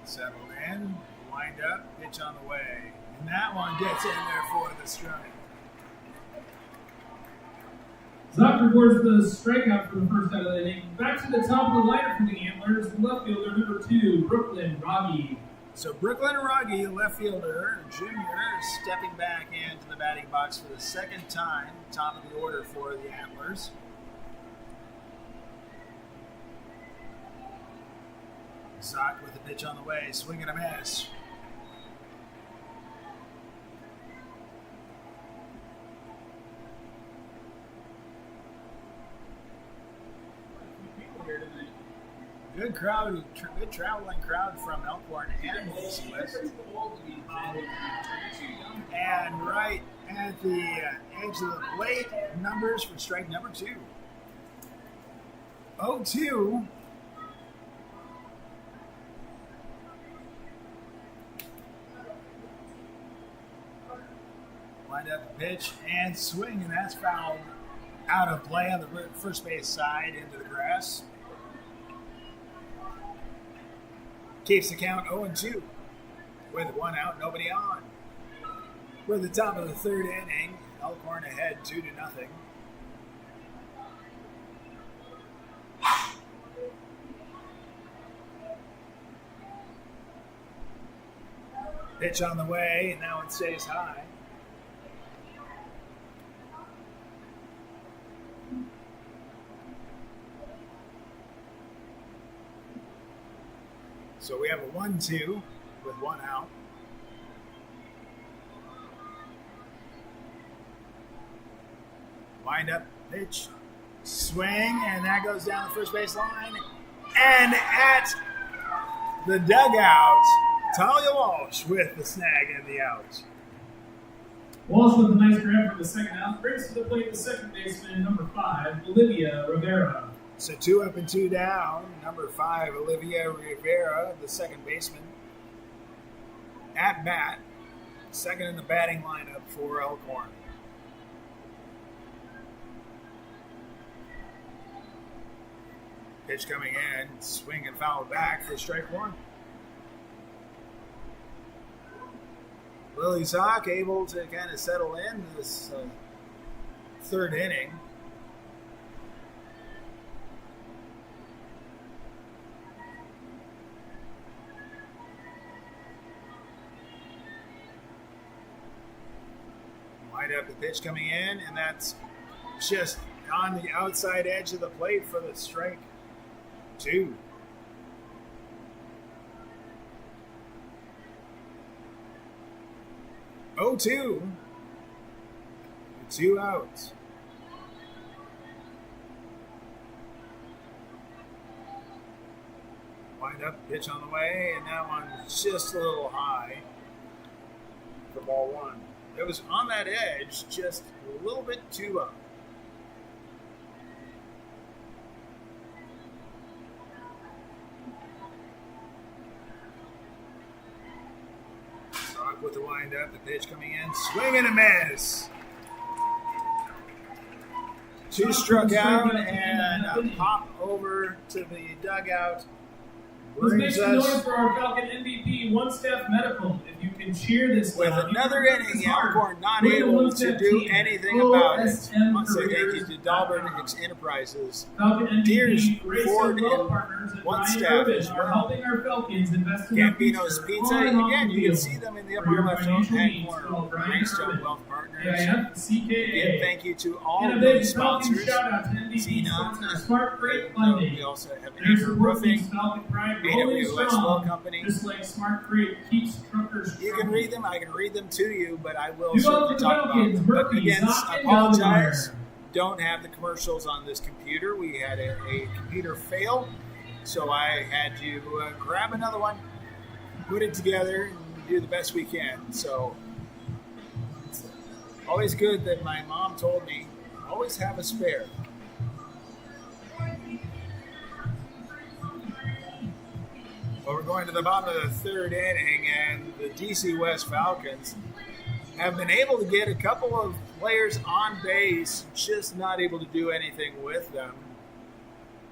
Settled in, wind up, pitch on the way. And that one gets in there for the strike. Zock records the strikeout for the first out of the inning. Back to the top of the lineup for the Antlers, left fielder number 2, Brooklyn Rogge. So Brooklyn Rogge, left fielder, junior, stepping back into the batting box for the second time, top of the order for the Antlers. Zock with the pitch on the way, swing and a miss. Good crowd, good traveling crowd from Elkhorn and DC West. And right at the edge of the plate, numbers for strike number 2. 0-2. Wind up the pitch and swing, and that's fouled out of play on the first base side into the grass. Keeps the count 0-2 with 1 out, nobody on. We're at the top of the third inning. Elkhorn ahead 2-0. Pitch on the way, and that one stays high. So we have a 1-2 with one out. Wind up, pitch, swing, and that goes down the first base line. And at the dugout, Talia Walsh with the snag and the out. Walsh with a nice grab for the second out. Brings to the plate the second baseman, number 5, Olivia Rivera. So 2 up and 2 down. Number 5, Olivia Rivera, the second baseman. At bat, second in the batting lineup for Elkhorn. Pitch coming in, swing and foul back for strike one. Lily Sock able to kind of settle in this third inning. Wind up the pitch coming in, and that's just on the outside edge of the plate for the strike two. Oh, 2. 2 outs. Wind up, pitch on the way, and that one's just a little high for ball one. It was on that edge, just a little bit too up. Sock with the wind up, the pitch coming in, swing and a miss. 2 struck out, and a pop over to the dugout. Let's make some noise for our Falcon MVP, One Step Medical. If you can cheer this with another inning, Elkhorn not able to do anything about it. I want to say thank you to Dahlberg Enterprises, Deers, Ford, and One Step as well. Helping our Falcons invest in Gambino's Pizza. Again, you can see them in the upper left-hand corner of Greystone Wealth Partners. Again, thank you to all the sponsors. Smart Freight Funding. We also have Anchor Roofing, AWS Flow Company. Just like Smart Freight keeps truckers. You can read them. I can read them to you, but I will certainly talk about them. But again, I apologize. Don't have the commercials on this computer. We had a computer fail, so I had to grab another one, put it together, and do the best we can. So it's always good that my mom told me, always have a spare. Well, we're going to the bottom of the third inning, and the DC West Falcons have been able to get a couple of players on base, just not able to do anything with them.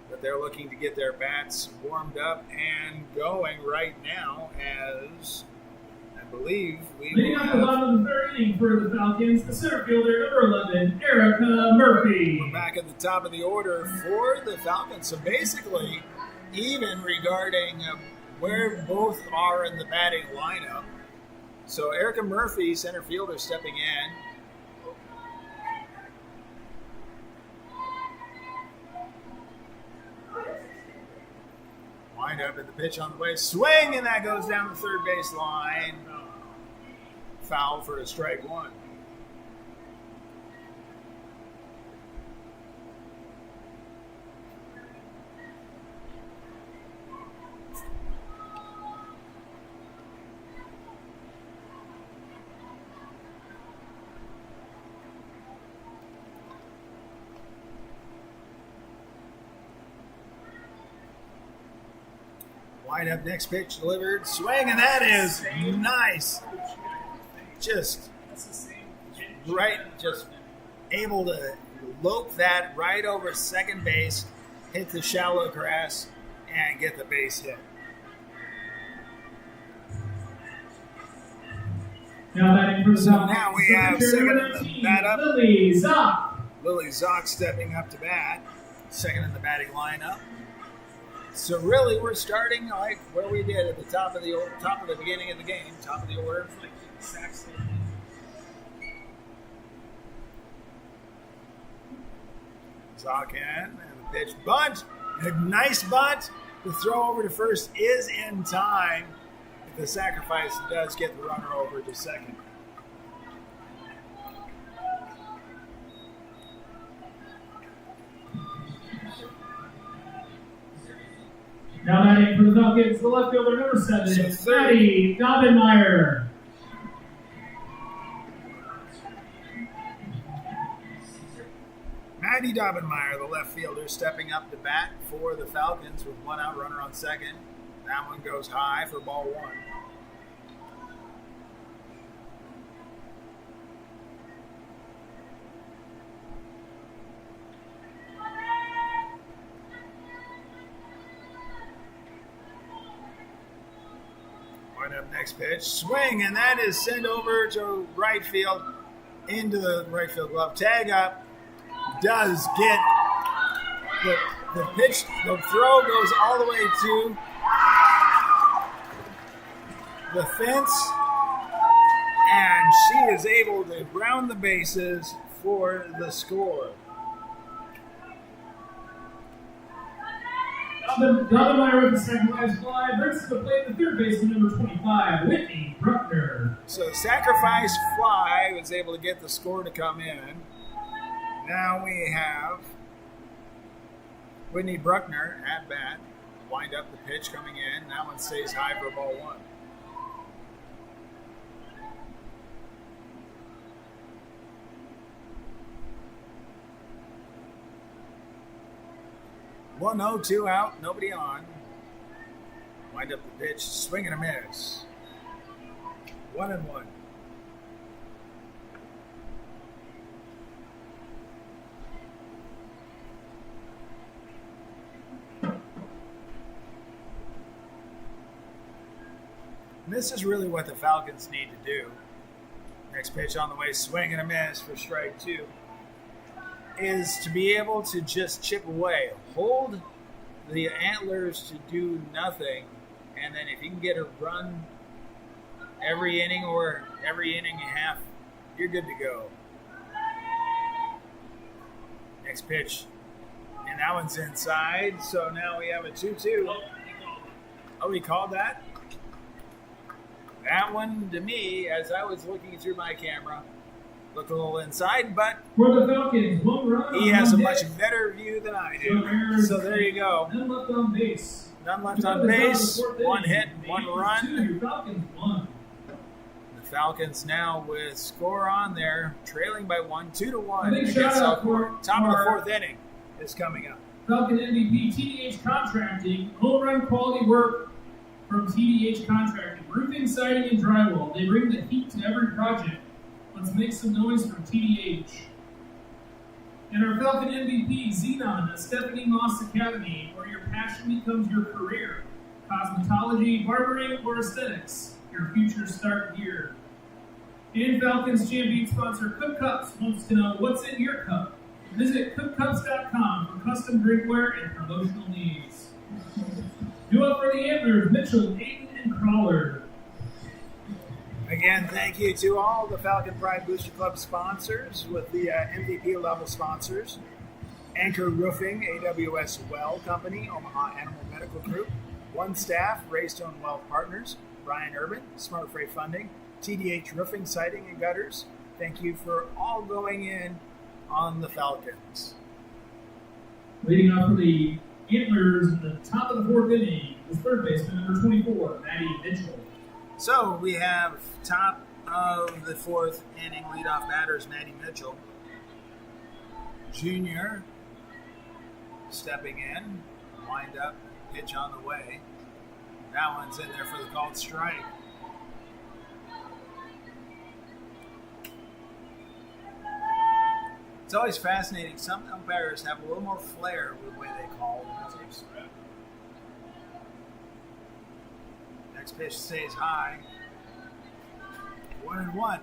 But they're looking to get their bats warmed up and going right now, as I believe we leading will on the bottom of the third inning for the Falcons, the center fielder, number 11, Erica Murphy. We're back at the top of the order for the Falcons. So basically, even regarding where both are in the batting lineup. So Erica Murphy, center fielder, stepping in. Wind up at the pitch on the way. Swing, and that goes down the third base line. Foul for a strike one. Wind up, next pitch delivered, swing, and that is nice. Just right, just able to lope that right over second base, hit the shallow grass, and get the base hit. Now batting for the So Falcons, now we have pitcher second number in the 19, bat up. Lily Zock. Lily Zock stepping up to bat, second in the batting lineup. So really, we're starting like where we did at the top of the beginning of the game, top of the order. Zock in, and the pitch bunt, a nice bunt. The throw over to first is in time. The sacrifice does get the runner over to second. Now batting for the Falcons, the left fielder number 7, Maddie Dobbenmeyer. Maddie Dobbenmeyer, the left fielder, stepping up to bat for the Falcons with one out runner on second. That one goes high for ball one. Right up next pitch, swing, and that is sent over to right field, into the right field glove. Tag up, does get the pitch, the throw goes all the way to the fence, and she is able to round the bases for the score. Dobbenmeyer with the sacrifice fly brings to the plate the third baseman number 25, Whitney Bruckner. So sacrifice fly was able to get the score to come in. Now we have Whitney Bruckner at bat. Wind up the pitch coming in. That one stays high for ball one. One 0, 2 out, nobody on. Wind up the pitch, swing and a miss. 1-1. And this is really what the Falcons need to do. Next pitch on the way, swing and a miss for strike two, is to be able to just chip away, hold the Antlers to do nothing, and then if you can get a run every inning or every inning and a half, you're good to go. Next pitch, and that one's inside, so now we have a 2-2. Oh, he called that? That one, to me, as I was looking through my camera, looked a little inside, but For the Falcons, one run. he has a much better view than I do. So there you go. None left on base. None left on base, one hit, one 8-2, run. Your Falcons won. The Falcons now with score on there, trailing by 1, 2-1 Big against shout out Elkhorn. for Top of the our- fourth inning is coming up. Falcon MVP TDH Contracting, home run quality work from TDH Contracting, roofing, siding, and drywall. They bring the heat to every project. Let's make some noise from TDH. And our Falcon MVP, Xenon, a Stephanie Moss Academy, where your passion becomes your career. Cosmetology, barbering, or aesthetics. Your future start here. And Falcons champion sponsor Cook Cups wants to know what's in your cup. Visit cookcups.com for custom drinkware and promotional needs. Do up for the Antlers, Mitchell, Ayton, and Crawler. Again, thank you to all the Falcon Pride Booster Club sponsors with the MVP level sponsors. Anchor Roofing, AWS Well Company, Omaha Animal Medical Group, One Staff, Raystone Wealth Partners, Brian Urban, Smart Freight Funding, TDH Roofing, Siding, and Gutters. Thank you for all going in on the Falcons. Leading off for the Antlers in the top of the fourth inning is third baseman number 24, Maddie Mitchell. So we have top of the fourth inning leadoff batters, Maddie Mitchell. Junior stepping in, wind up, pitch on the way. That one's in there for the called strike. It's always fascinating. Some umpires have a little more flair with the way they call than others. Next pitch stays high. 1-1.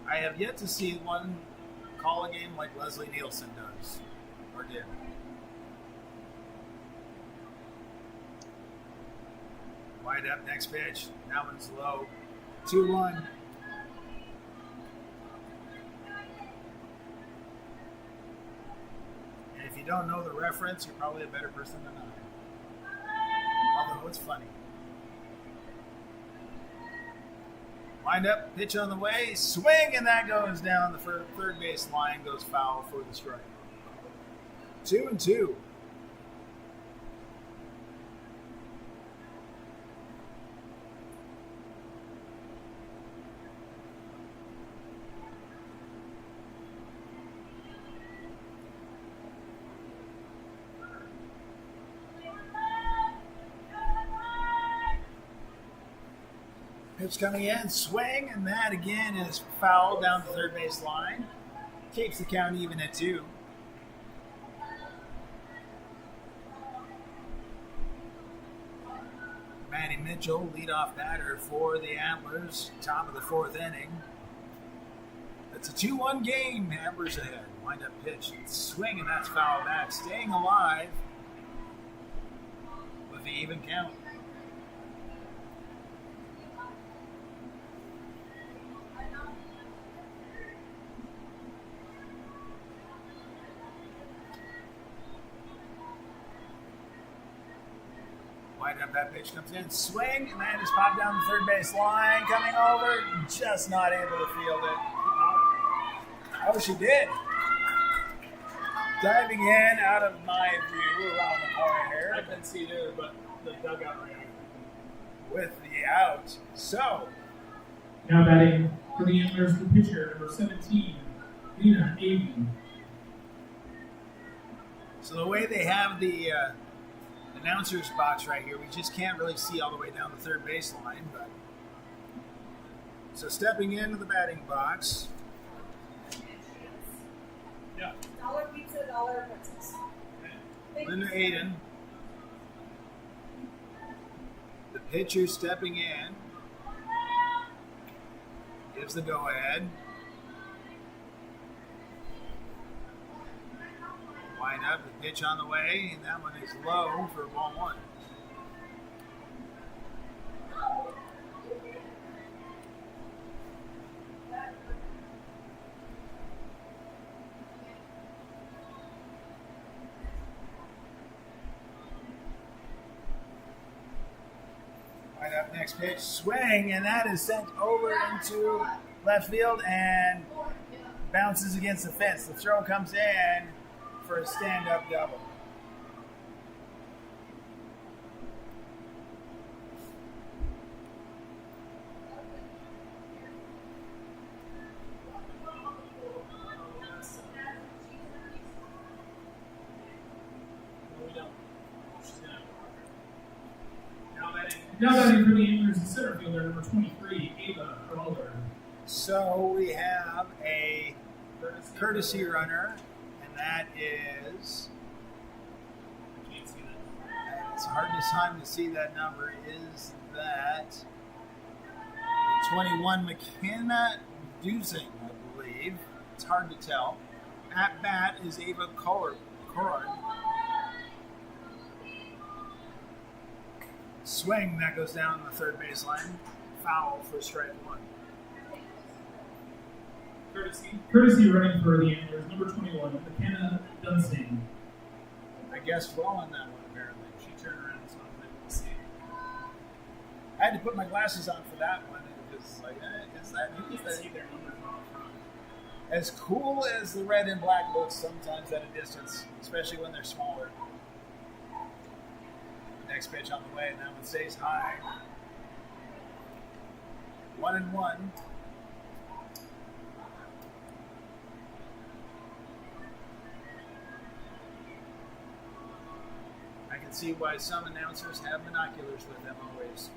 I have yet to see one call a game like Leslie Nielsen does, or did. Wide up, next pitch. That one's low. 2-1. And if you don't know the reference, you're probably a better person than I am. Although it's funny. Wind up, pitch on the way, swing, and that goes down the third base line, goes foul for the strike. 2-2. Pitch coming in, swing, and that again is foul down the third base line. Keeps the count even at 2. Matty Mitchell, leadoff batter for the Antlers, top of the 4th inning. It's a 2-1 game. Antlers ahead. Wind up pitch, swing, and that's foul back. Staying alive with the even count. Wind up, that pitch comes in, swing, and that is popped down the third base line, coming over, just not able to field it. Oh, she did. Diving in out of my view around the corner I couldn't see there, but the dugout reacted. with the out. So, Now batting for the Antlers, the pitcher, number 17, Lena Avey. so the way they have the announcer's box right here, we just can't really see all the way down the third base line. But so stepping into the batting box, Yeah. Dollar pizza, dollar pretzels. Linda Aiden, the pitcher stepping in, gives the go-ahead. Wind up, the pitch on the way, and that one is low for ball 1. Wind up, next pitch, swing, and that is sent over into left field and bounces against the fence. The throw comes in for a stand-up double. No, we don't. She's gonna. Now batting for the Antlers, the center fielder, number 23, Ava Crawler. So we have a courtesy runner, and that is, Can't see that. it's hard this time to see that number, is that 21 McKenna Dusing, I believe. It's hard to tell. At bat is Ava Corard. Swing, that goes down the third baseline. Foul for strike 1. Courtesy running for the Antlers, number 21, McKenna Dunsing. I guessed well on that one, apparently. She turned around, so I couldn't see. I had to put my glasses on for that one because, like, is that You can see their numbers on the front. as cool as the red and black looks sometimes at a distance, especially when they're smaller. Next pitch on the way, and that one stays high. 1-1. I can see why some announcers have binoculars with them always.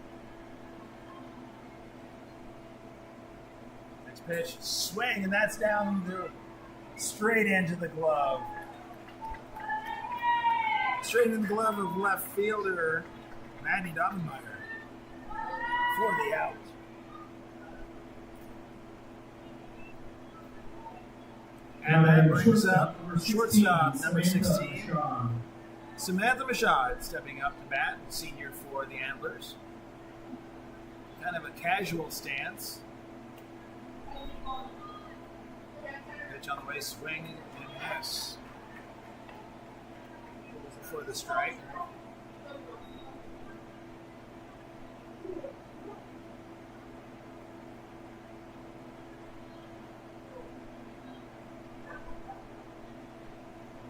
Next pitch, swing, and that's down straight into the glove. Straight in the glove of left fielder Maddie Dobbenmeyer for the out. And that brings up shortstop number 16, Samantha Mashad, stepping up to bat, senior for the Antlers. Kind of a casual stance. Pitch on the way, swing and miss. For the strike.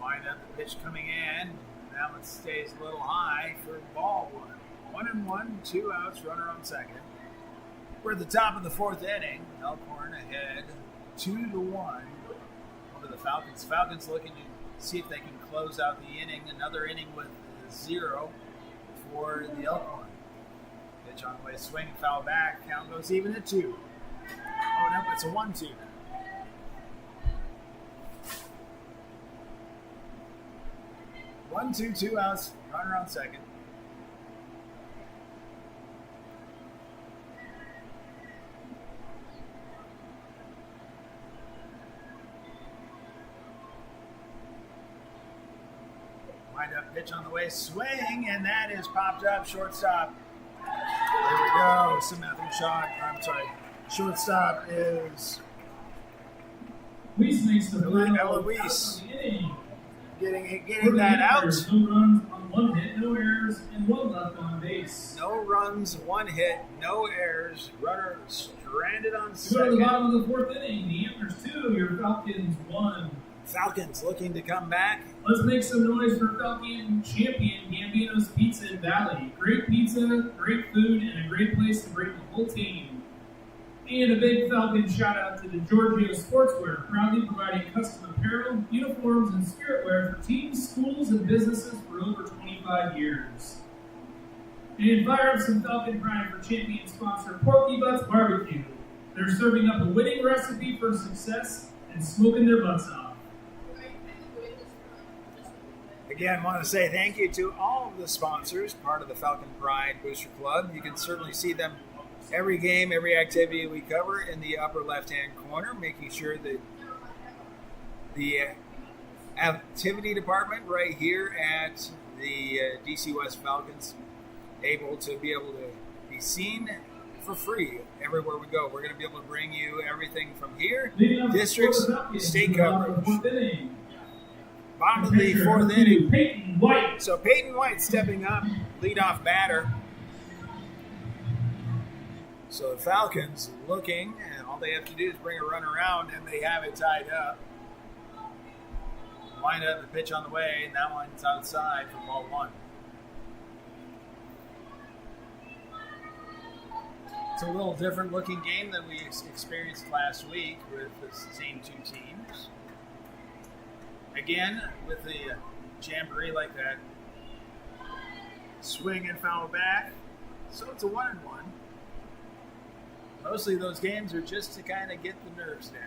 Wind up the pitch coming in. That one stays a little high for ball one. 1-1, 2 outs, runner on second. We're at the top of the fourth inning. Elkhorn ahead 2-1 over the Falcons. Falcons looking to see if they can close out the inning. Another inning with 0 for the Elkhorn. Pitch on the way, swing and foul back. Count goes even at 2. Oh, no, it's a 1-2. One, two outs, runner on second. Wind up pitch on the way, swing, and that is popped up, shortstop. There we go, Samantha shot. I'm sorry, shortstop is Luis makes the final Eloise. inning. Getting that out. No runs on 1 hit, no errors, and 1 left on base. No runs, 1 hit, no errors. Runner stranded on We go to second. the bottom of the fourth inning. The Antlers 2, your Falcons 1. Falcons looking to come back. Let's make some noise for Falcon champion Gambino's Pizza in Valley. Great pizza, great food, and a great place to bring the whole team. And a big Falcon shout out to the Giorgio Sportswear, proudly providing custom apparel, uniforms, and spirit wear for teams, schools, and businesses for over 25 years. And fire up some Falcon pride for champion sponsor Porky Butts Barbecue. They're serving up a winning recipe for success and smoking their butts off. Again, want to say thank you to all of the sponsors, part of the Falcon Pride Booster Club. You can certainly see them every game, every activity we cover in the upper left-hand corner, making sure that the activity department right here at the DC West Falcons able to be seen for free everywhere we go. We're going to be able to bring you everything from here, districts, state coverage. Bottom of the fourth inning. Peyton White. So Peyton White stepping up, leadoff batter. So the Falcons looking, and all they have to do is bring a run around, and they have it tied up. Wind up the pitch on the way, and that one's outside for ball 1. It's a little different looking game than we experienced last week with the same 2 teams. Again, with the jamboree like that, swing and foul back. So it's a 1-1. Mostly those games are just to kind of get the nerves down.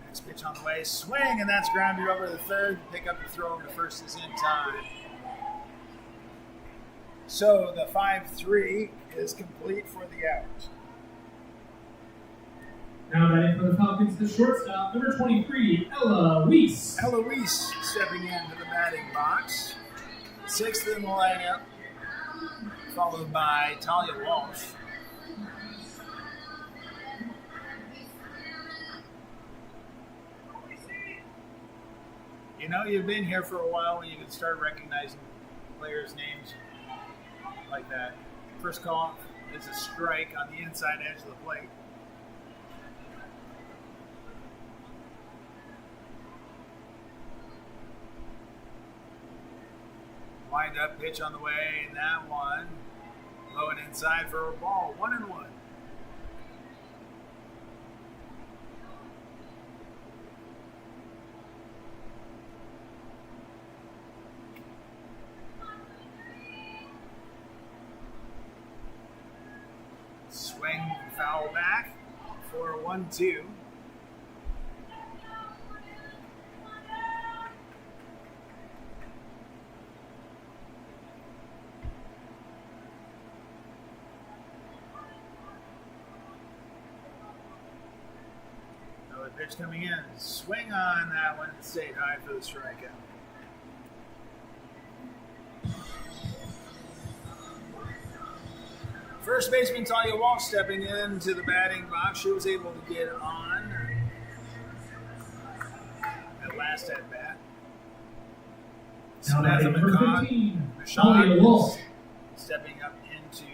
Next pitch on the way, swing, and that's grounded over the third. Pick up the throw over to first is in time. So the 5-3 is complete for the out. Now batting for the Falcons, the shortstop, number 23, Eloise. Eloise stepping into the batting box. 6th in the lineup, followed by Talia Walsh. You know, you've been here for a while when you can start recognizing players' names like that. First call is a strike on the inside edge of the plate. Wind up pitch on the way, and that one low and inside for a ball. 1-1. Swing 1-2. Another pitch coming in. Swing on that one. It stayed high for the strikeout. First baseman Talia Walsh stepping into the batting box. She was able to get on at last at bat. Now batting number 15, Talia Talia Walsh. Stepping up into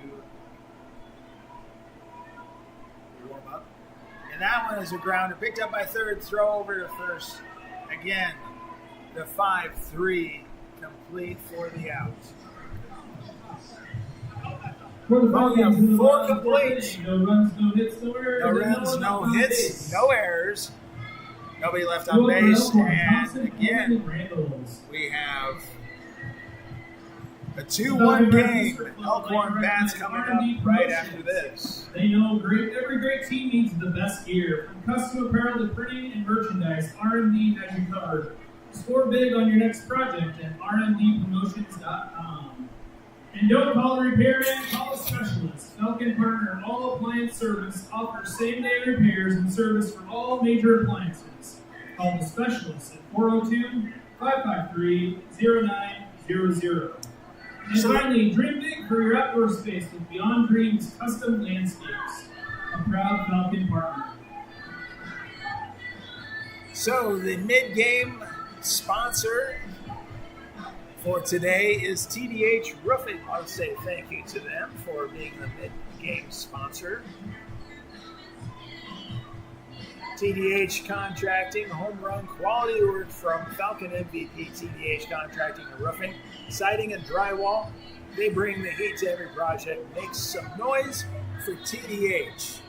the warm up. And that one is a grounder. Picked up by third. Throw over to first. Again, the 5-3 complete for the out. We have 4 completes. completes. No runs, no hits, no errors. No runs, no hits, no errors. Nobody left on base. And again, we have a 2-1 game. Elkhorn Bats coming up right after this. They know every great team needs the best gear. From custom apparel to printing and merchandise, R&D has you covered. Score big on your next project at rndpromotions.com. And don't call a repairman, call a specialist. Falcon Partner All Appliance Service offers same-day repairs and service for all major appliances. Call the specialist at 402-553-0900. And finally, dream big for your outdoor space with Beyond Dreams Custom Landscapes, a proud Falcon partner. So the mid-game sponsor for today is TDH Roofing. I want to say thank you to them for being the mid-game sponsor. TDH Contracting, home run quality work from Falcon MVP TDH Contracting and Roofing, siding and drywall. They bring the heat to every project. Make some noise for TDH.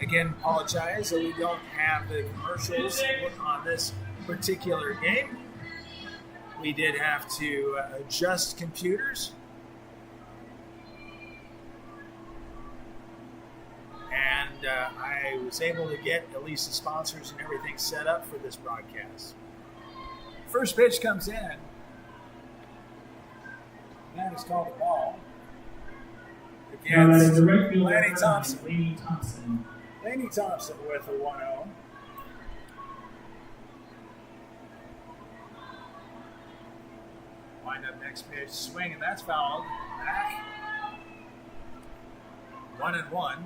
Again, apologize that we don't have the commercials on this particular game. We did have to adjust computers. And I was able to get at least the sponsors and everything set up for this broadcast. First pitch comes in. That is called a ball. Against Laney Thompson. Laney Thompson with a 1-0. Wind up next pitch, swing, and that's fouled. Back. 1-1.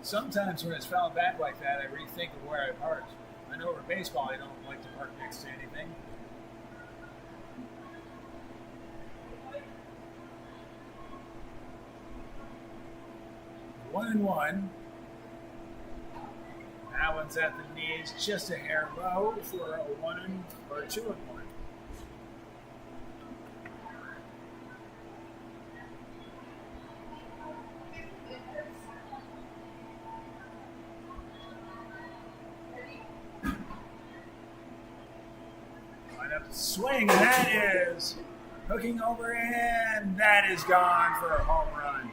Sometimes when it's fouled back like that, I rethink of where I parked. I know over baseball I don't like to park next to anything. One and one. That one's at the knees, just a hair low for a 2-1. Swing, and that is hooking over, and that is gone for a home run.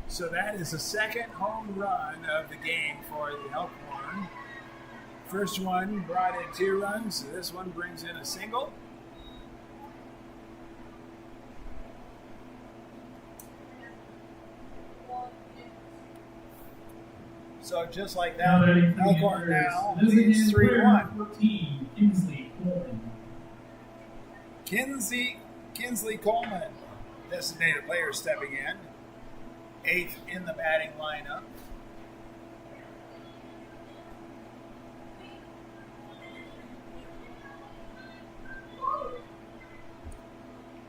So that is the second home run of the game for the Elkhorn. First one brought in 2 runs, so this one brings in a single. So just like that, Elkhorn now leads 3-1. 14, Kinsley Coleman. Kinsley Coleman, designated player stepping in. 8th in the batting lineup.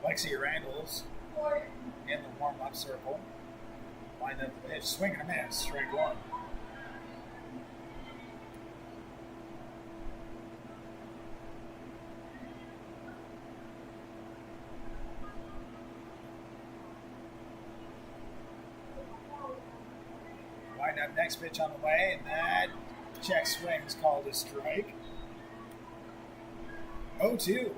Lexi Randall's in the warm-up circle. Line up the pitch, swing and a miss, strike 1. Next pitch on the way, and that check swing is called a strike. 0-2.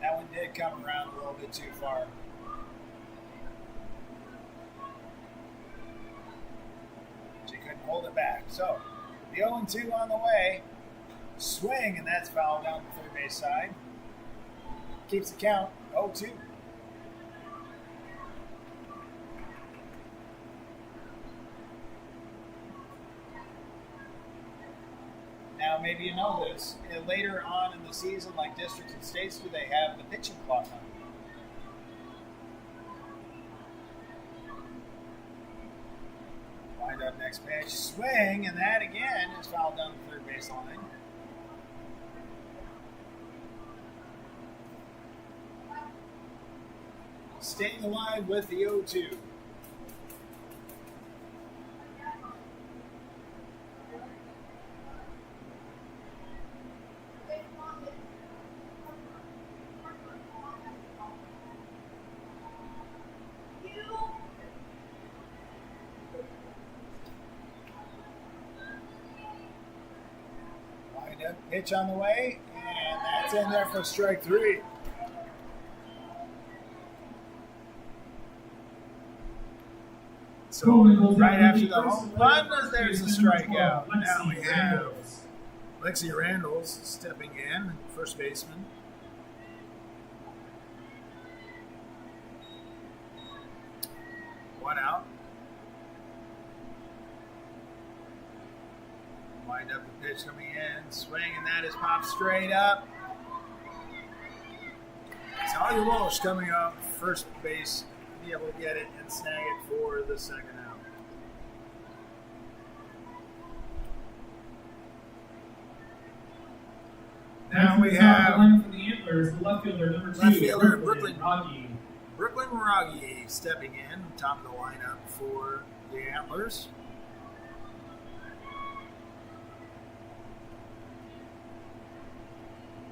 That one did come around a little bit too far. She couldn't hold it back. So the 0-2 on the way. Swing, and that's fouled down the third base side. Keeps the count 0-2. Now, maybe you know this. Later on in the season, like districts and states, do they have the pitching clock on? Wind up next pitch. Swing, and that again is fouled down the third base line. Staying alive with the 0-2. Wind up pitch on the way, and that's in there for strike 3. So right after the home run, there's a strikeout. Now we have Lexi Randalls stepping in, first baseman. One out. Wind up the pitch coming in, swing, and that is popped straight up. Talia Walsh coming up first base, be able to get it and snag it for the second out. Now we have line for the Antlers, the left fielder number 2, left fielder Brooklyn Rogge. Brooklyn Rogge stepping in, top of the lineup for the Antlers.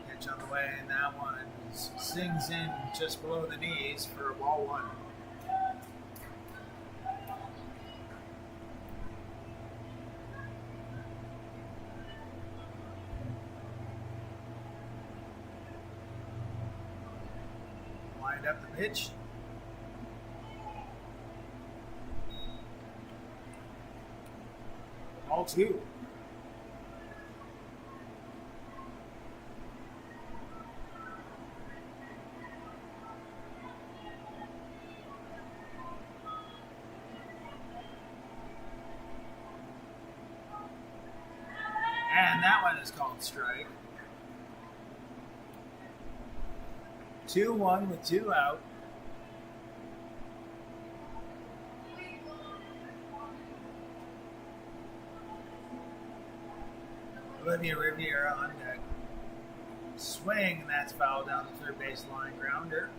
Pitch on the way, and that one sings in just below the knees for ball 1. Lined up the pitch. Ball 2. And that one is called strike. 2-1 with 2 out. Olivia Riviera on deck. Swing, and that's fouled down the third base line, grounder.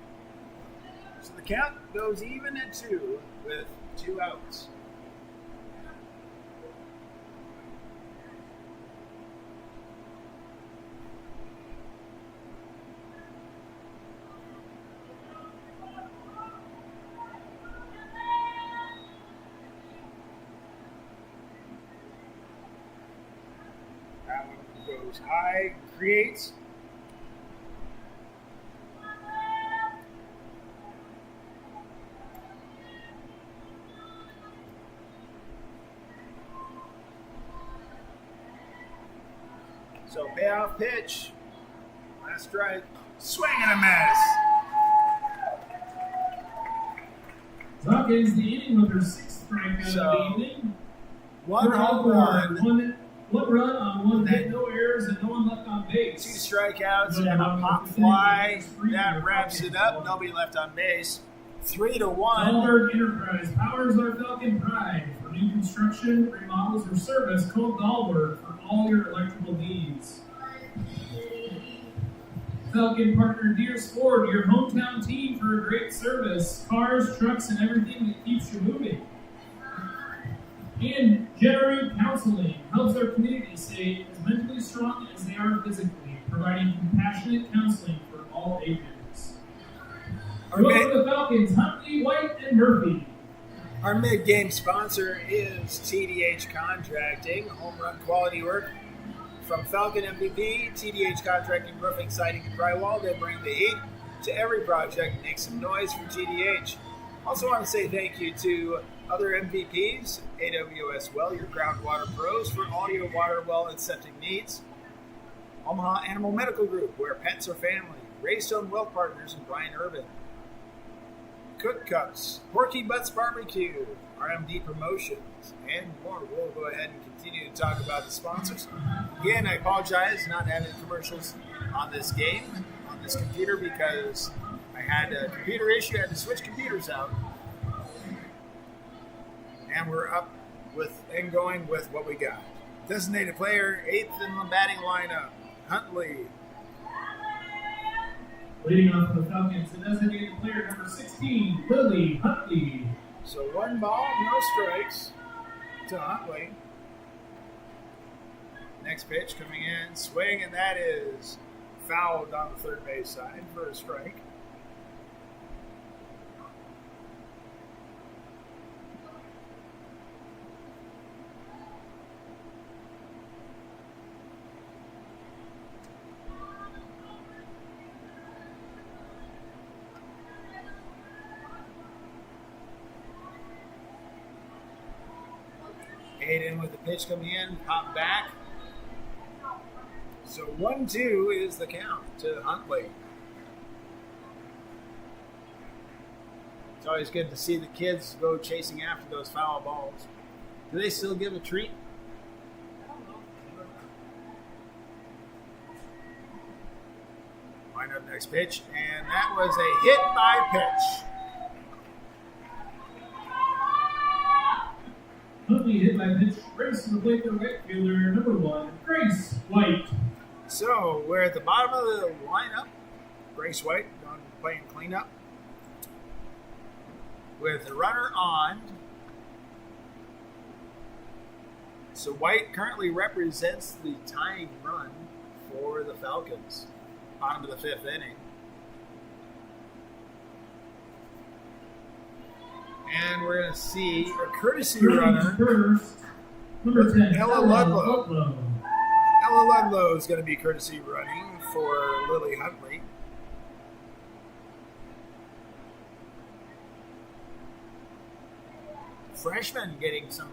So the count goes even at 2 with 2 outs. That one goes high, creates. So payoff pitch. Last strike. Swing and a miss. Hawkins, the inning with her 6th strikeout of the evening. One For home Elkhorn, run, one run on 1 hit, no errors, and no one left on 2 base. strikeouts, and a pop fly. That wraps it up. Nobody left on base. 3-1. Dahlberg Enterprise powers our Falcon pride. For new construction, remodels, or service, call Dahlberg for all your electrical needs. Falcon partner Deers Ford, your hometown team for a great service, cars, trucks, and everything that keeps you moving. And Generate Counseling helps our community stay as mentally strong as they are physically, providing compassionate counseling for all ages. Welcome to Falcons, Huntley, White, and Murphy. Our mid-game sponsor is TDH Contracting, home run quality work from Falcon MVP, TDH Contracting, roofing, siding, and drywall. They bring the heat, to every project. Make some noise for GDH. Also want to say thank you to other MVPs, AWS Well, your groundwater pros for all your water well and septic needs. Omaha Animal Medical Group, where pets are family. Raystone Well Partners and Brian Urban. Cook Cups, Porky Butts Barbecue, RMD Promotions, and more. We'll go ahead and continue to talk about the sponsors. Again, I apologize not having commercials on this game, on this computer, because I had a computer issue. I had to switch computers out. And we're up with and going with what we got. Designated player, 8th in the batting lineup, Huntley. Leading off for the Falcons, the designated player number 16, Lily Huntley. So 1 ball, no strikes to Huntley. Next pitch coming in, swing, and that is fouled on the third base side for a strike. Hayden with the pitch coming in, pop back. So 1-2 is the count to Huntley. It's always good to see the kids go chasing after those foul balls. Do they still give a treat? Wind up next pitch, and that was a hit by pitch. Huntley hit by pitch, race to the plate for right fielder number 1, Grace White. So we're at the bottom of the lineup. Grace White playing cleanup with the runner on. So White currently represents the tying run for the Falcons. Bottom of the 5th inning. And we're going to see a courtesy runner. First, number 10, Ella Ludlow. Ella Ludlow is going to be courtesy running for Lily Huntley. Freshman getting some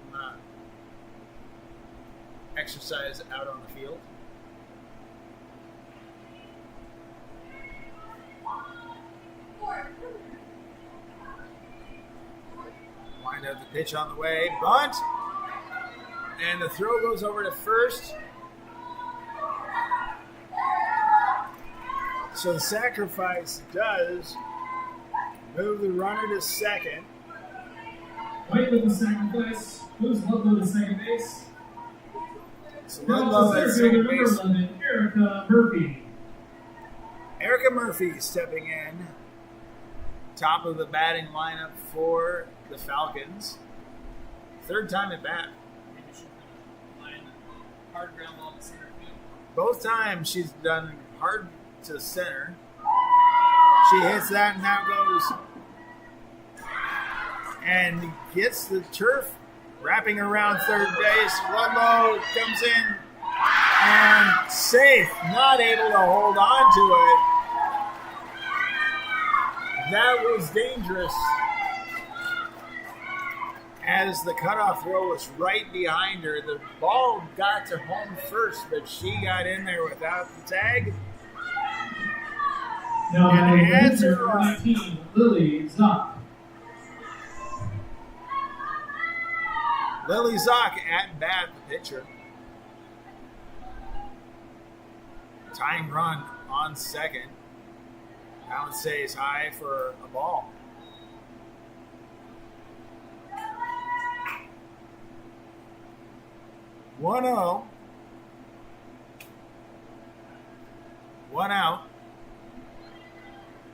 exercise out on the field. Wind up the pitch on the way. Bunt. And the throw goes over to first. So the sacrifice does move the runner to second. White with the sacrifice, moves Ludlow to second base. So Now Ludlow to at center second fielder number base. 11, Erica Murphy. Erica Murphy stepping in. Top of the batting lineup for the Falcons. Third time at bat. Maybe she could line hard ground ball to center field. Both times she's done hard to center. She hits that and now goes and gets the turf wrapping around third base. Ludlow comes in and safe, not able to hold on to it. That was dangerous as the cutoff throw was right behind her. The ball got to home first, but she got in there without the tag. Now And batting hands pitcher are number up. 19, Lily Zock. Lily Zock at bat, the pitcher. Tying run on second. That one stays high for a ball. One 0. One out.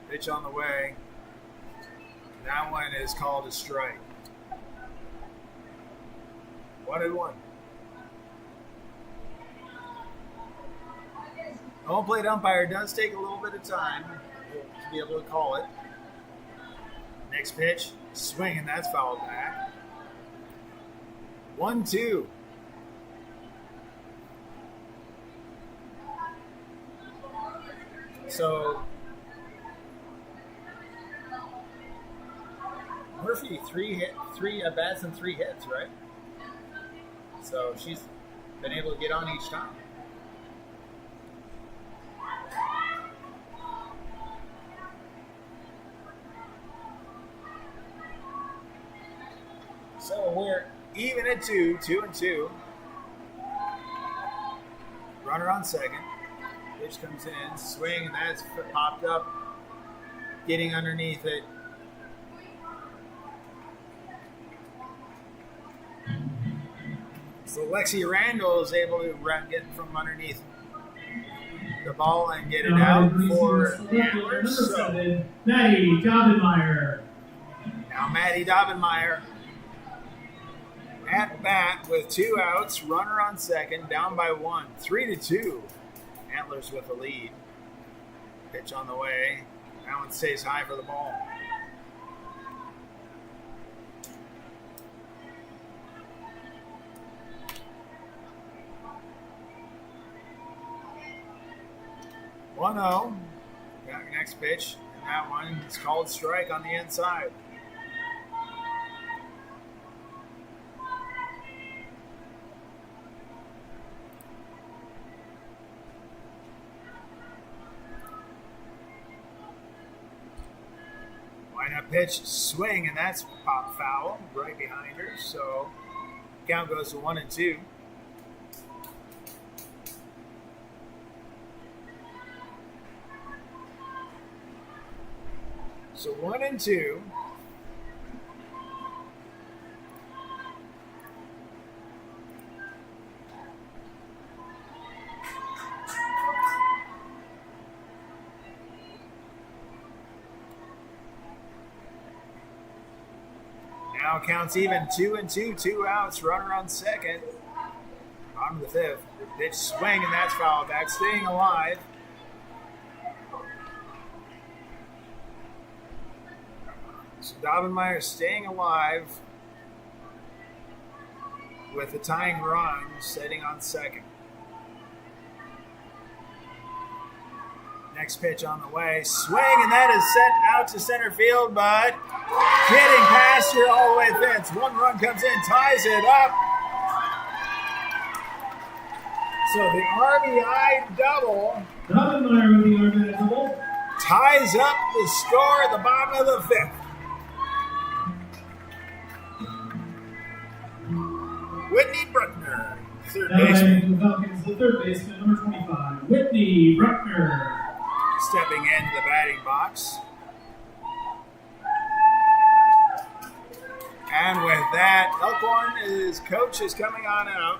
Pitch on the way. That one is called a strike. 1-1. Home plate umpire does take a little bit of time to be able to call it. Next pitch, swing, and that's fouled back. 1-2. So Murphy, three at bats and 3 hits, right? So she's been able to get on each time. So we're even at 2 and 2. Runner on second. Pitch comes in, swing, and that's popped up. Getting underneath it. So Lexi Randall is able to get from underneath the ball and get it out for Antlers. So Maddie Dobbenmeyer. now Maddie Dobbenmeyer at bat with 2 outs, runner on second, down by 1, 3-2. Antlers with the lead. Pitch on the way. That one stays high for the ball. One 0. Got next pitch, and that one is called strike on the inside. Line-up pitch, swing, and that's pop foul right behind her. So count goes to 1-2. So 1-2. Now counts even 2-2, 2 outs, runner on second. Bottom of the 5th. Pitch swing, and that's foul back, staying alive. So Dobbenmeyer staying alive with the tying run, sitting on second. Next pitch on the way, swing, and that is sent out to center field, but getting past here all the way to the fence. 1 run comes in, ties it up. So the RBI double Dobbenmeyer with the RBI double. ties up the score at the bottom of the 5th. Whitney Bruckner, third baseman. The Falcons, the third baseman, number 25, Whitney Bruckner. Stepping into the batting box. And with that, Elkhorn, coach is coming on out.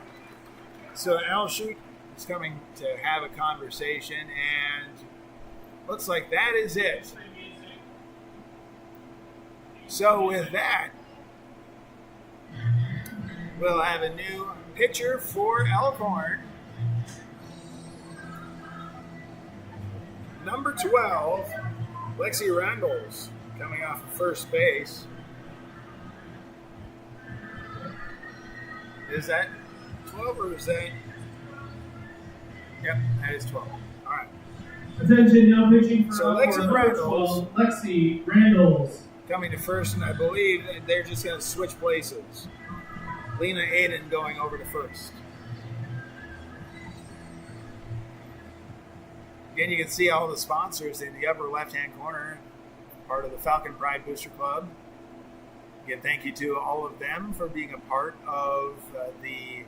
So Al Shute is coming to have a conversation, and looks like that is it. So with that, we'll have a new pitcher for Elkhorn. Number 12, Lexi Randalls, coming off of first base. Is that 12 or is that? Yep, that is 12. All right. Attention, now pitching for So Elkhorn, Lexi number Randalls. 12, Lexi Randalls. Coming to first, and I believe that they're just going to switch places. Lena Aiden going over to first. Again, you can see all the sponsors in the upper left-hand corner, part of the Falcon Pride Booster Club. Again, thank you to all of them for being a part of the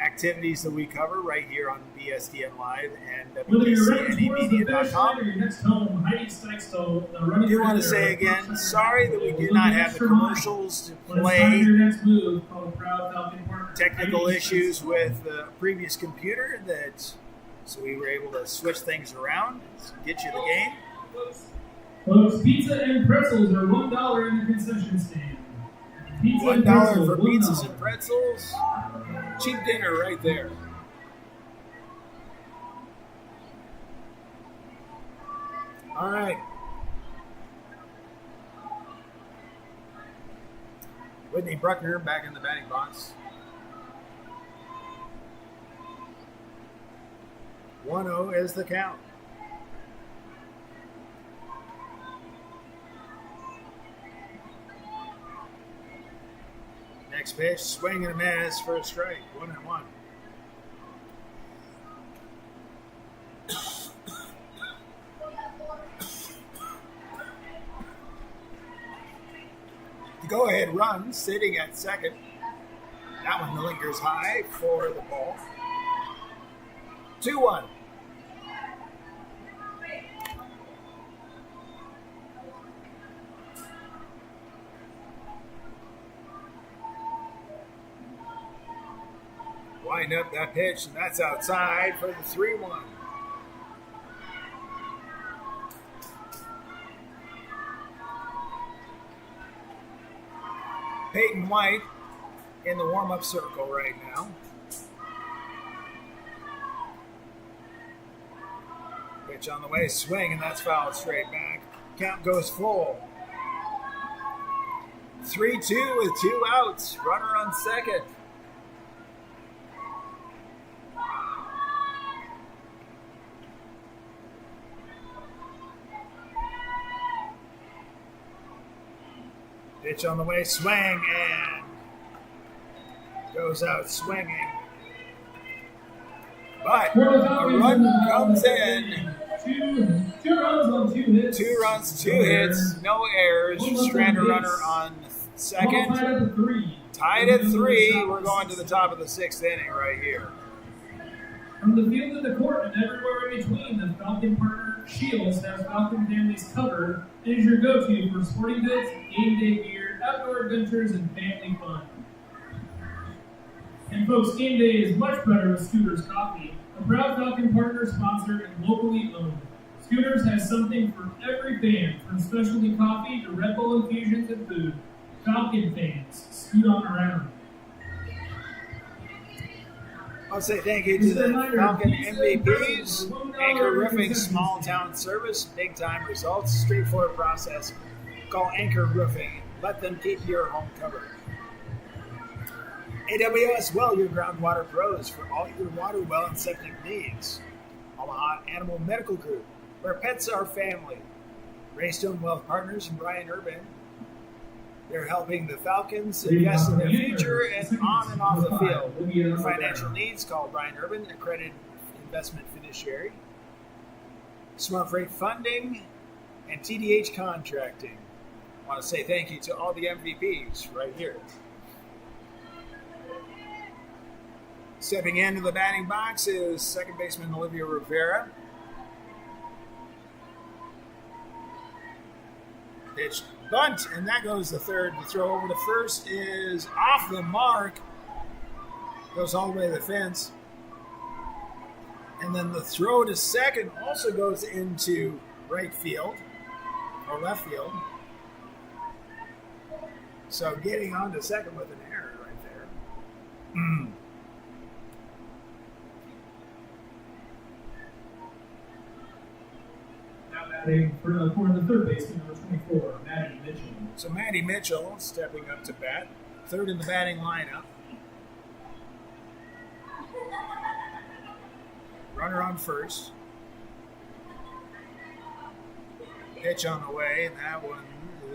activities that we cover right here on BSDN Live and Whether you're running towards the finish line WBCNemedia.com. or your next home, Heidi Steichstall, I do want to say again, sorry that we do not have the commercials to When it's time for play. your next move, call the proud Falcon partner. Technical Heidi issues Steichstall. with the previous computer so we were able to switch things around, get you the game. Folks, pizza and pretzels are $1 in the concession stand. Pizza and $1 pretzels, for $1. pizzas and pretzels. Cheap dinner right there. All right. Whitney Bruckner back in the batting box. 1-0 is the count. Next pitch, swing and a miss for a strike. 1-1. The go-ahead run sitting at second. That one lingers high for the ball. 2-1. Wind up that pitch, and that's outside for the 3-1. Peyton White in the warm-up circle right now. Pitch on the way, swing, and that's fouled straight back. Count goes full. 3-2 with 2 outs. Runner on second. Pitch on the way, swing, and goes out swinging. But a run comes in. Two runs on 2 hits. 2 runs, 2 hits, no errors. Strand a runner on second. Tied at 3. We're going to the top of the 6th inning right here. From the field to the court and everywhere in between, the Falcon Partner Shields has Falcon families covered and is your go-to for sporting goods, game day gear, outdoor adventures, and family fun. And folks, game day is much better with Scooters Coffee, a proud Falcon Partner sponsor and locally owned. Scooters has something for every fan, from specialty coffee to Red Bull infusions and food. Falcon fans, scoot on around. I'll say thank you to the Falcon MVPs, Anchor Roofing, small town service, big time results, straightforward process. Call Anchor Roofing. Let them keep your home covered. AWS Well, your groundwater pros for all your water well and septic needs. Omaha Animal Medical Group, where pets are family. Raystone Wealth Partners and Brian Urban. They're helping the Falcons invest in their future and on and off the field. For financial needs, call Brian Urban, accredited investment fiduciary. Smart Freight Funding and TDH Contracting. I want to say thank you to all the MVPs right here. Stepping into the batting box is second baseman Olivia Rivera. Pitch bunt, and that goes to third. The throw over to first is off the mark. Goes all the way to the fence. And then the throw to second also goes into right field or left field. So getting on to second with an error right there. For the third baseman, number 24, Maddie Mitchell. So Maddie Mitchell stepping up to bat, third in the batting lineup. Runner on first. Pitch on the way, and that one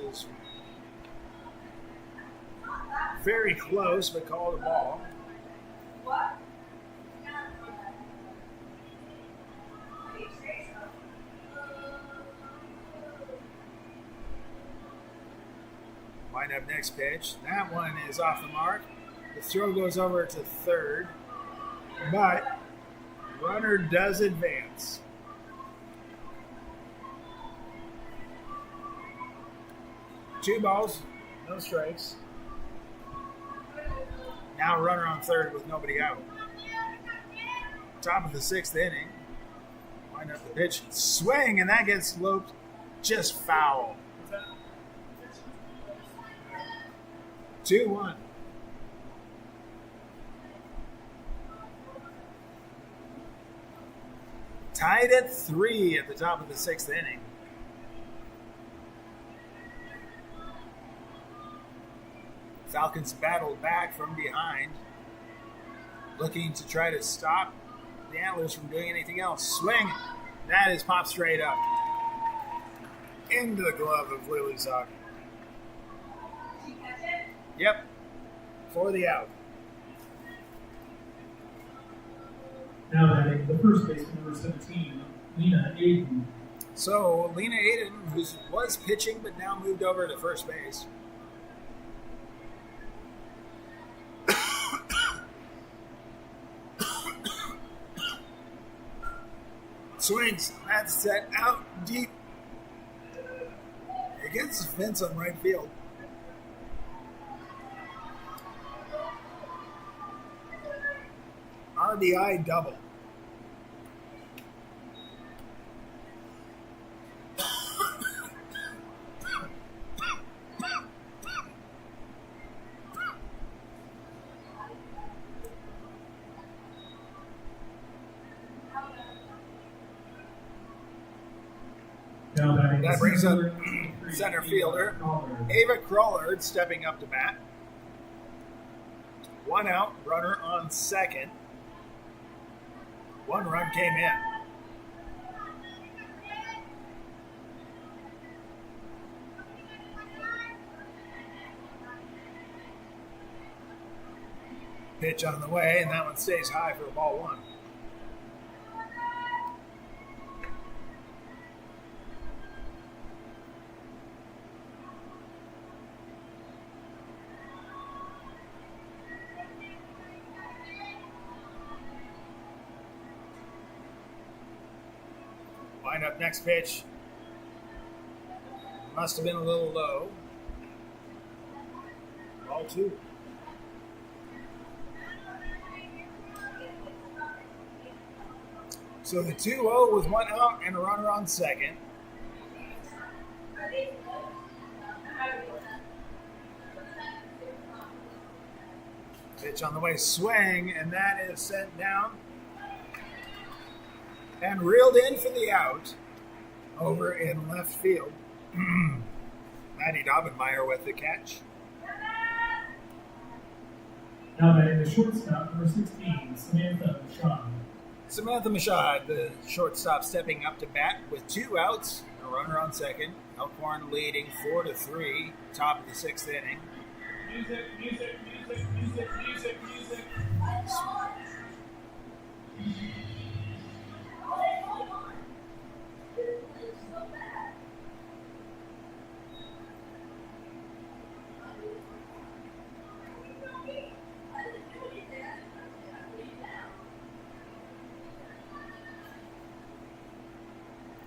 is very close, but called a ball. Line up next pitch. That one is off the mark. The throw goes over to third, but runner does advance. Two balls, no strikes. Now runner on third with nobody out. Top of the 6th inning. Line up the pitch. Swing, and that gets loped just foul. 2-1. Tied at 3 at the top of the 6th inning. Falcons battled back from behind, looking to try to stop the Antlers from doing anything else. Swing. That is popped straight up into the glove of Lily Zock. Yep. for the out. Now batting the first baseman, number 17, Lena Aiden. So Lena Aiden, who was pitching but now moved over to first base. Swings. That's set out deep. Against the fence on right field. RBI double. Now batting That the brings up center center fielder Crawler. Ava Crawlard stepping up to bat. One out, runner on second. One run came in. Pitch on the way, and that one stays high for ball one. Line up next pitch. Must have been a little low. Ball two. So the 2-0 with one out and a runner on second. Pitch on the way, swing, and that is sent down. And reeled in for the out over in left field. Maddie Dobbenmeyer with the catch. Now batting the shortstop, number 16, Samantha Shaw. Samantha Mashad, the shortstop, stepping up to bat with two outs, a runner on second. Elkhorn leading 4-3, top of the sixth inning. Music, music, music, music, music, music.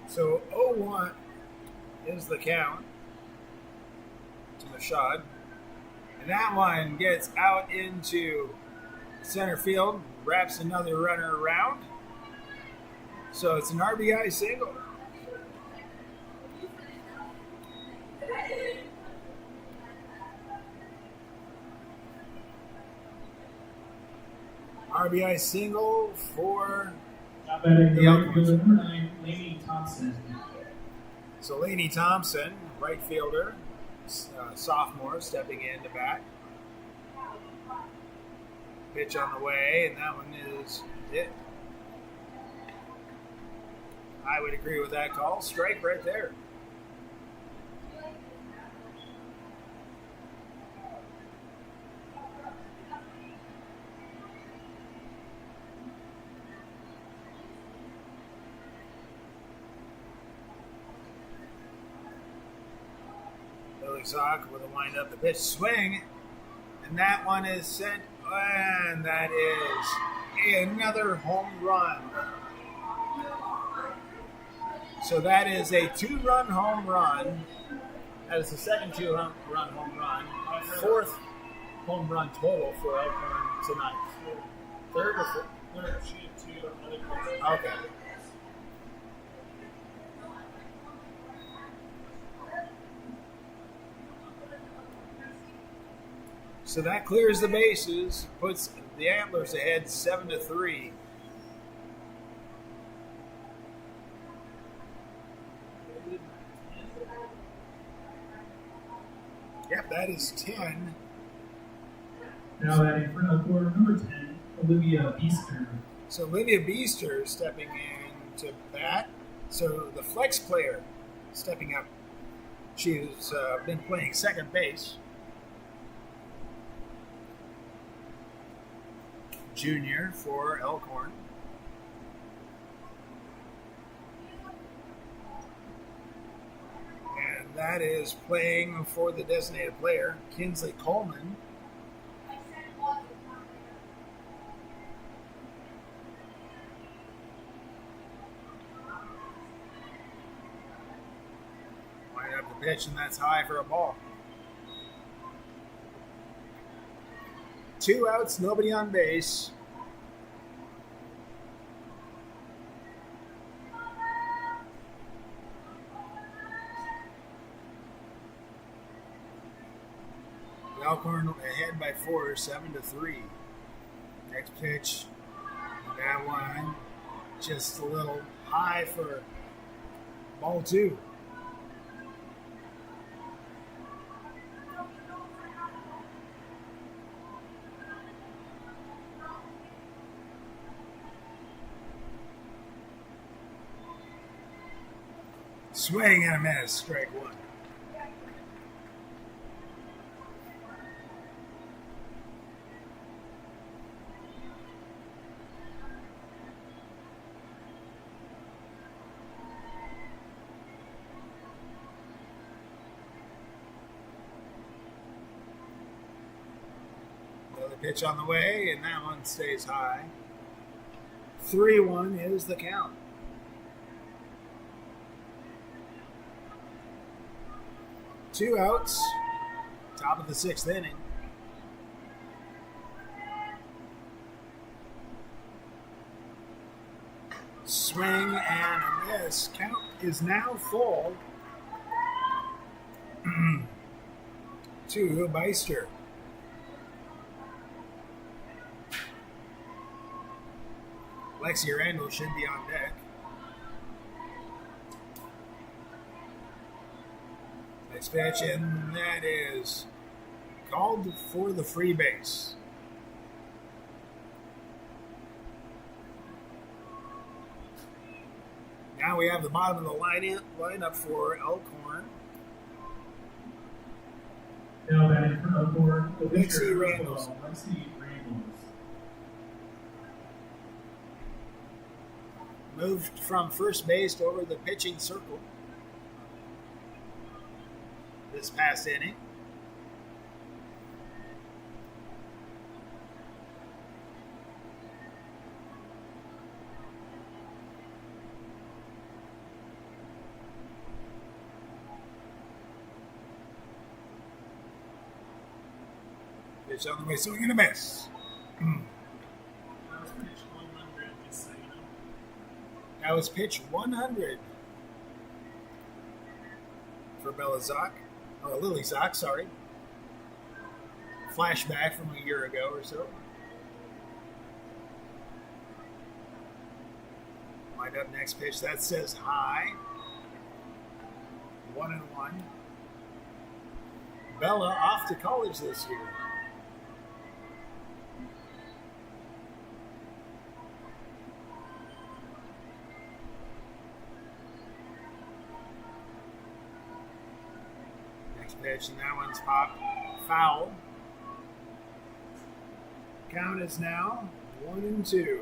So 0-1 is the count to Mashad. And that one gets out into center field, wraps another runner around. So it's an RBI single. RBI single for Now batting the The right Elkhorns. fielder, number 9, Lainey Thompson. So Lainey Thompson, right fielder, sophomore, stepping in to bat. Pitch on the way, and that one is hit. I would agree with that call. Strike right there. Billy Sock with a wind up the pitch swing, and that one is sent, and that is another home run. So that is a two-run home run. That is the second two-run home run. Fourth home run total for Elkhorn tonight. Third or fourth? Third, she had two. Another person. Okay. So that clears the bases, puts the Antlers ahead 7-3. Yep, that is 10. Now batting for Elkhorn, number 10, Olivia Beaster. So Olivia Beaster stepping in to bat. So the flex player stepping up. She's been playing second base. junior for Elkhorn. And that is playing for the designated player, Kinsley Coleman. Line up the pitch, and that's high for a ball. 2 outs, nobody on base. Elkhorn ahead by 4, 7-3. Next pitch, that one just a little high for ball 2. Swing and a miss, strike 1. Another pitch on the way, and that one stays high. 3-1 is the count. Two outs, top of the 6th inning. Swing and a miss. Count is now full to Beister. Lexi Randall should be on deck. Next pitch, and that is called for the free base. Now we have the bottom of the lineup for Elkhorn. Now batting for Elkhorn, the Lexi pitcher, Randall. Lexi Randall. Moved from first base over the pitching circle this past inning. Pitch on the way, swing and a miss. That was pitch 100 for Bella Zock, or Lily Zock, sorry. Flashback from a year ago or so. Lined up next pitch, that says high. 1-1. Bella off to college this year. Pitch, and that one's popped foul. Count is now 1-2.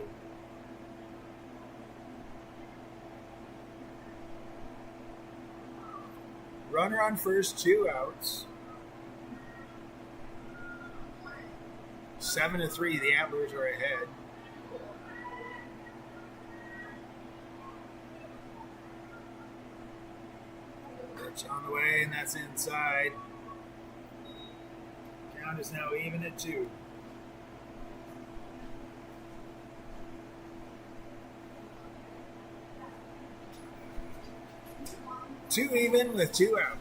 Runner on first, 2 outs. 7-3, the Antlers are ahead. On the way, and that's inside. Count is now even at 2. Two even with 2 out.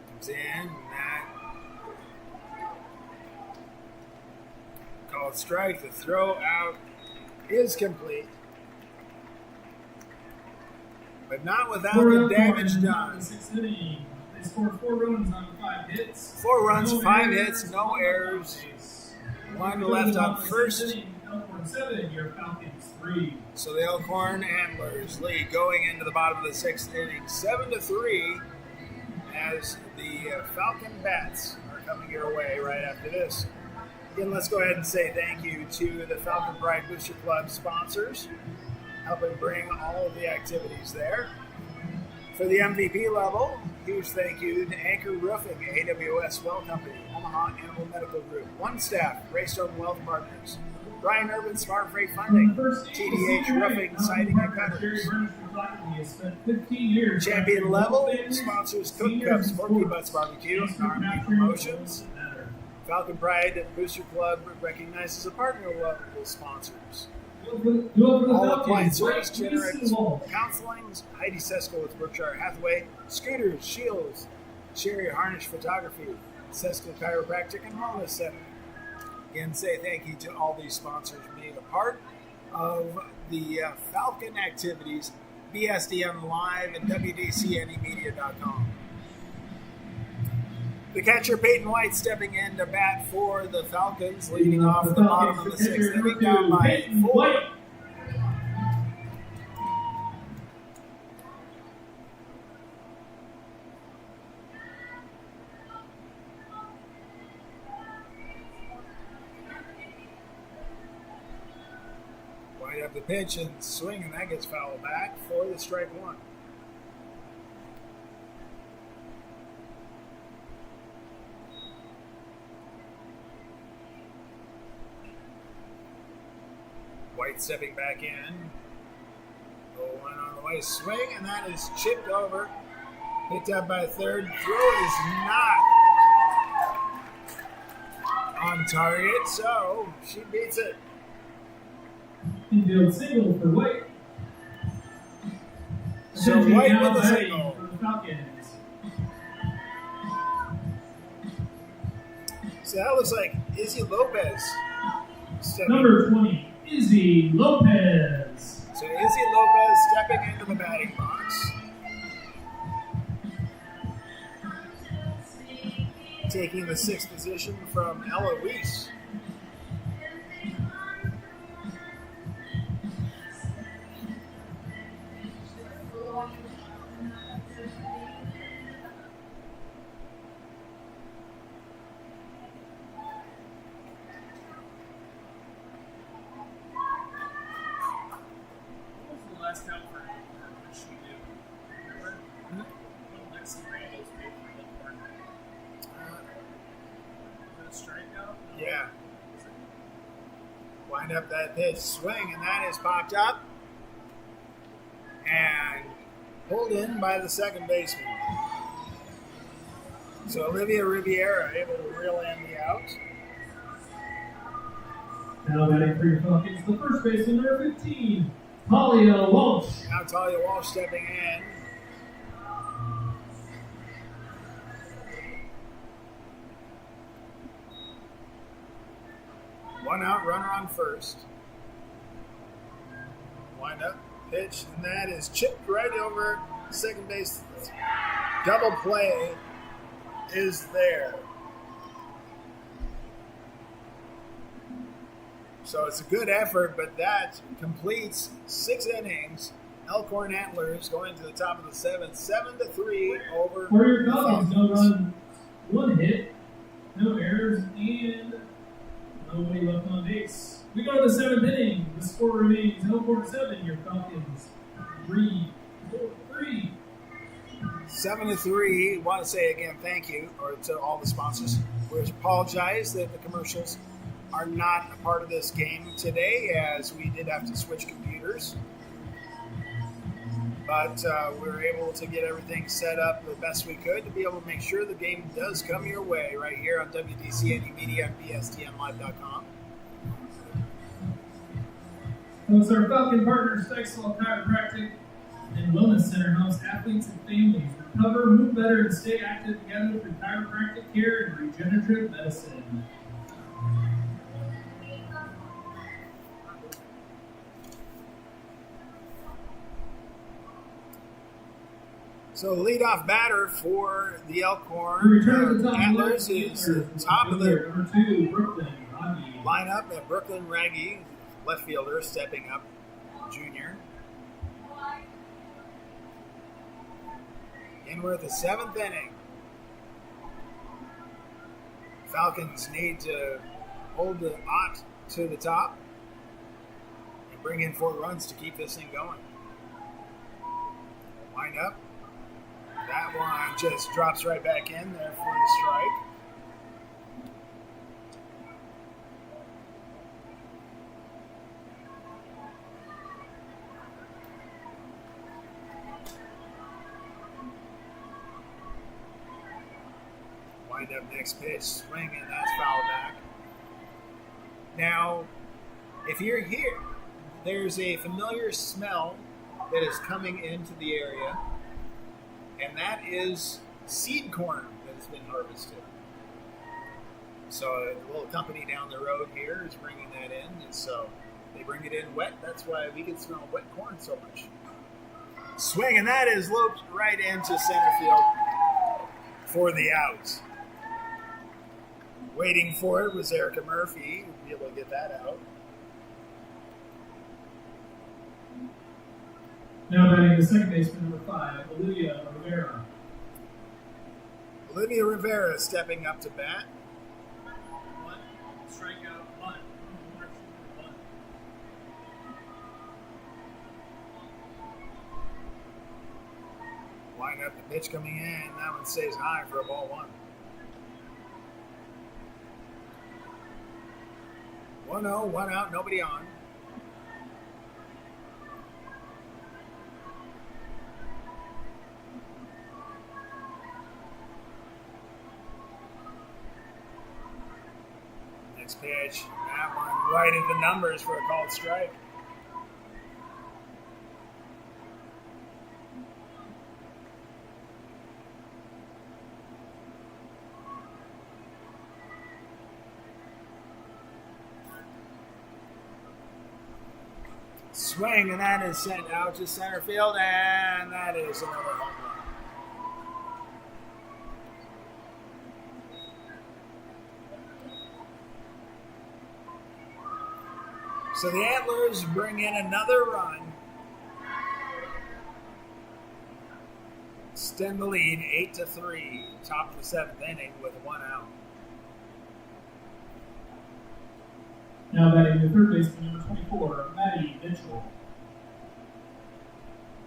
Comes in, and that called strike. The throw out is complete, but not without the damage done. They scored 4 runs on 5 hits. 4 runs, 5 hits, no errors. 1 left on first. Elkhorn 7, your Falcons 3. So the Elkhorn Antlers lead going into the bottom of the 6th inning, 7-3, as the Falcon Bats are coming your way right after this. Again, let's go ahead and say thank you to the Falcon Pride Booster Club sponsors, helping bring all of the activities there. For the MVP level, huge thank you to Anchor Roofing, AWS Well Company, Omaha Animal Medical Group, One Staff, Greystone Wealth Partners, Brian Urban Smart Freight Funding, TDH Roofing, Siding and Gutters. Champion level sponsors Cook Cup, Smoky Butts Barbecue, and RMD Promotions. Falcon Pride Booster Club recognizes a partner level sponsors. All appliance service generators, counseling, Heidi Sesko with Berkshire Hathaway, Scooters, Shields, Sherry Harnish Photography, Sesko Chiropractic and Wellness Center. Again, say thank you to all these sponsors being a part of the Falcon activities, BSDN Live and WDCNEmedia.com. The catcher, Peyton White, stepping in to bat for the Falcons, leading off the bottom of the sixth inning, down by 4. White up the pitch and swing, and that gets fouled back for the strike one. White stepping back in. 0-1 on the way. Swing, and that is chipped over. Picked up by third. Throw is not on target, so she beats it. Infield single for White. So White with the single. For the Falcons. So that looks like Izzy Lopez. Number 20. Izzy Lopez. So Izzy Lopez stepping into the batting box. Taking the sixth position from Ella Weiss. Yeah. Wind up that pitch, swing, and that is popped up and pulled in by the second baseman. So Olivia Riviera able to reel in the out. Now batting for your Falcons, the first baseman, number 15, Talia Walsh. Now Talia Walsh stepping in. One out, runner on first. Wind up, pitch, and that is chipped right over second base. Double play is there. So it's a good effort, but that completes 6 innings. Elkhorn Antlers going to the top of the 7th, 7-3 over For your the Falcons, no runs, 1 hit, no errors, and nobody left on base. We go to the 7th inning. The score remains Elkhorn 7, your Falcons 3. 7-3. Want to say again thank you to all the sponsors. We apologize that the commercials are not a part of this game today, as we did have to switch computers. But we were able to get everything set up the best we could to be able to make sure the game does come your way right here on WDCNE Media and BSTNLive.com. Those are Falcon partners, Stexwell Chiropractic and Wellness Center helps athletes and families recover, move better, and stay active together through chiropractic care and regenerative medicine. So the leadoff batter for the We Elkhorn return to the top Antlers left is fielder, top of the number 2, Brooklyn Rodney. lineup at Brooklyn Raggy, left fielder, stepping up, junior. And we're at the 7th inning. Falcons need to hold the ought to the top and bring in 4 runs to keep this thing going. Wind up. That one just drops right back in there for the strike. Wind up next pitch, swing, and that's foul back. Now, if you're here, there's a familiar smell that is coming into the area, and that is seed corn that has been harvested. So the little company down the road here is bringing that in, and so they bring it in wet. That's why we can smell wet corn so much. Swing, and that is looped right into center field for the out. Waiting for it was Erica Murphy, who'd be able to get that out. Now batting the second baseman, number 5, Olivia Rivera. Olivia Rivera stepping up to bat. 1 strikeout, 1. Line up the pitch coming in. That one stays high for a ball 1. 1-0, 1 out, nobody on. Next pitch, that one right at the numbers for a called strike. Swing, and that is sent out to center field, and that is another home run. So the Antlers bring in another run. Extend the lead 8-3, top of the 7th inning with 1 out. Now batting the third baseman, number 24, Maddie Mitchell.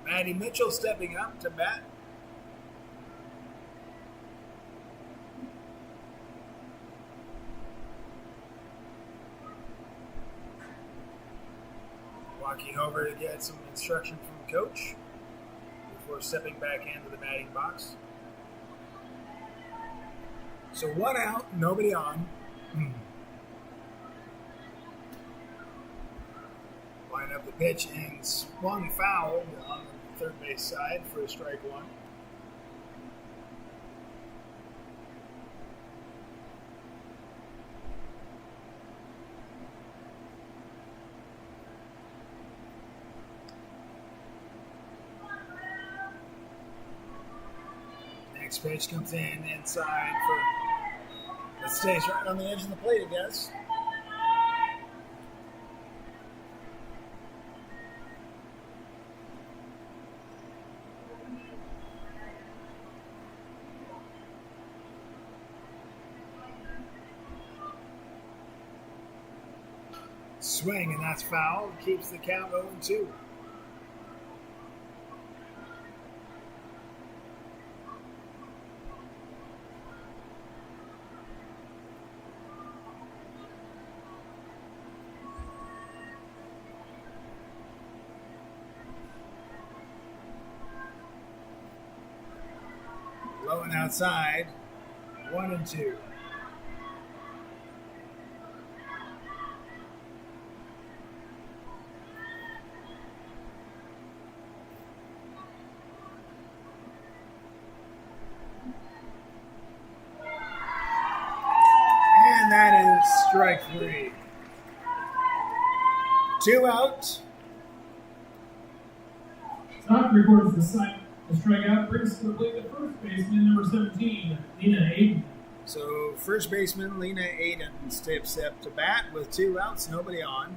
Maddie Mitchell stepping up to bat. Walking over to get some instruction from coach before stepping back into the batting box. So 1 out, nobody on. Line up the pitch and swung foul on the third base side for a strike 1. Next pitch comes in inside for, it stays right on the edge of the plate, I guess. Swing, and that's foul. Keeps the count 0-2. Low and outside. 1-2. And that is strike 3. 2 out. Stock records the strikeout, brings to the plate the first baseman, number 17, Lena Aiden. So first baseman Lena Aiden steps up to bat with 2 outs, nobody on.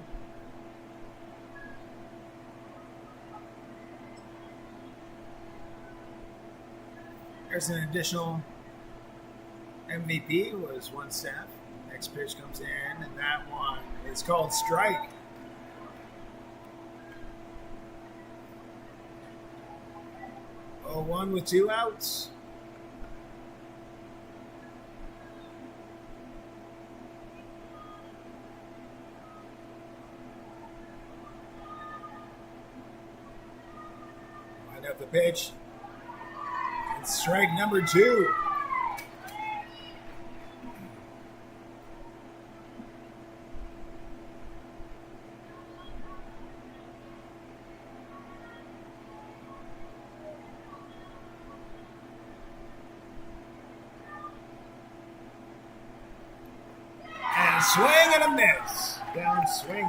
There's an additional MVP was one staff. Next pitch comes in, and that one is called strike. Oh, 1 with 2 outs. Wind up the pitch. And strike number 2. And swing and a miss. Down swinging.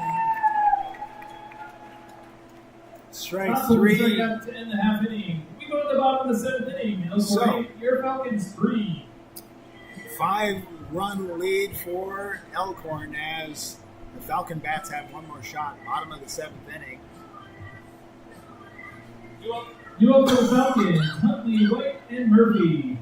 Strike Possible 3. strikeout to end the half inning. We go to the bottom of the 7th inning. Elkhorn So- 8, your Falcons 3. 5-run lead for Elkhorn as the Falcon Bats have one more shot. Bottom of the 7th inning. You up for the Falcons, Huntley, White, and Murphy.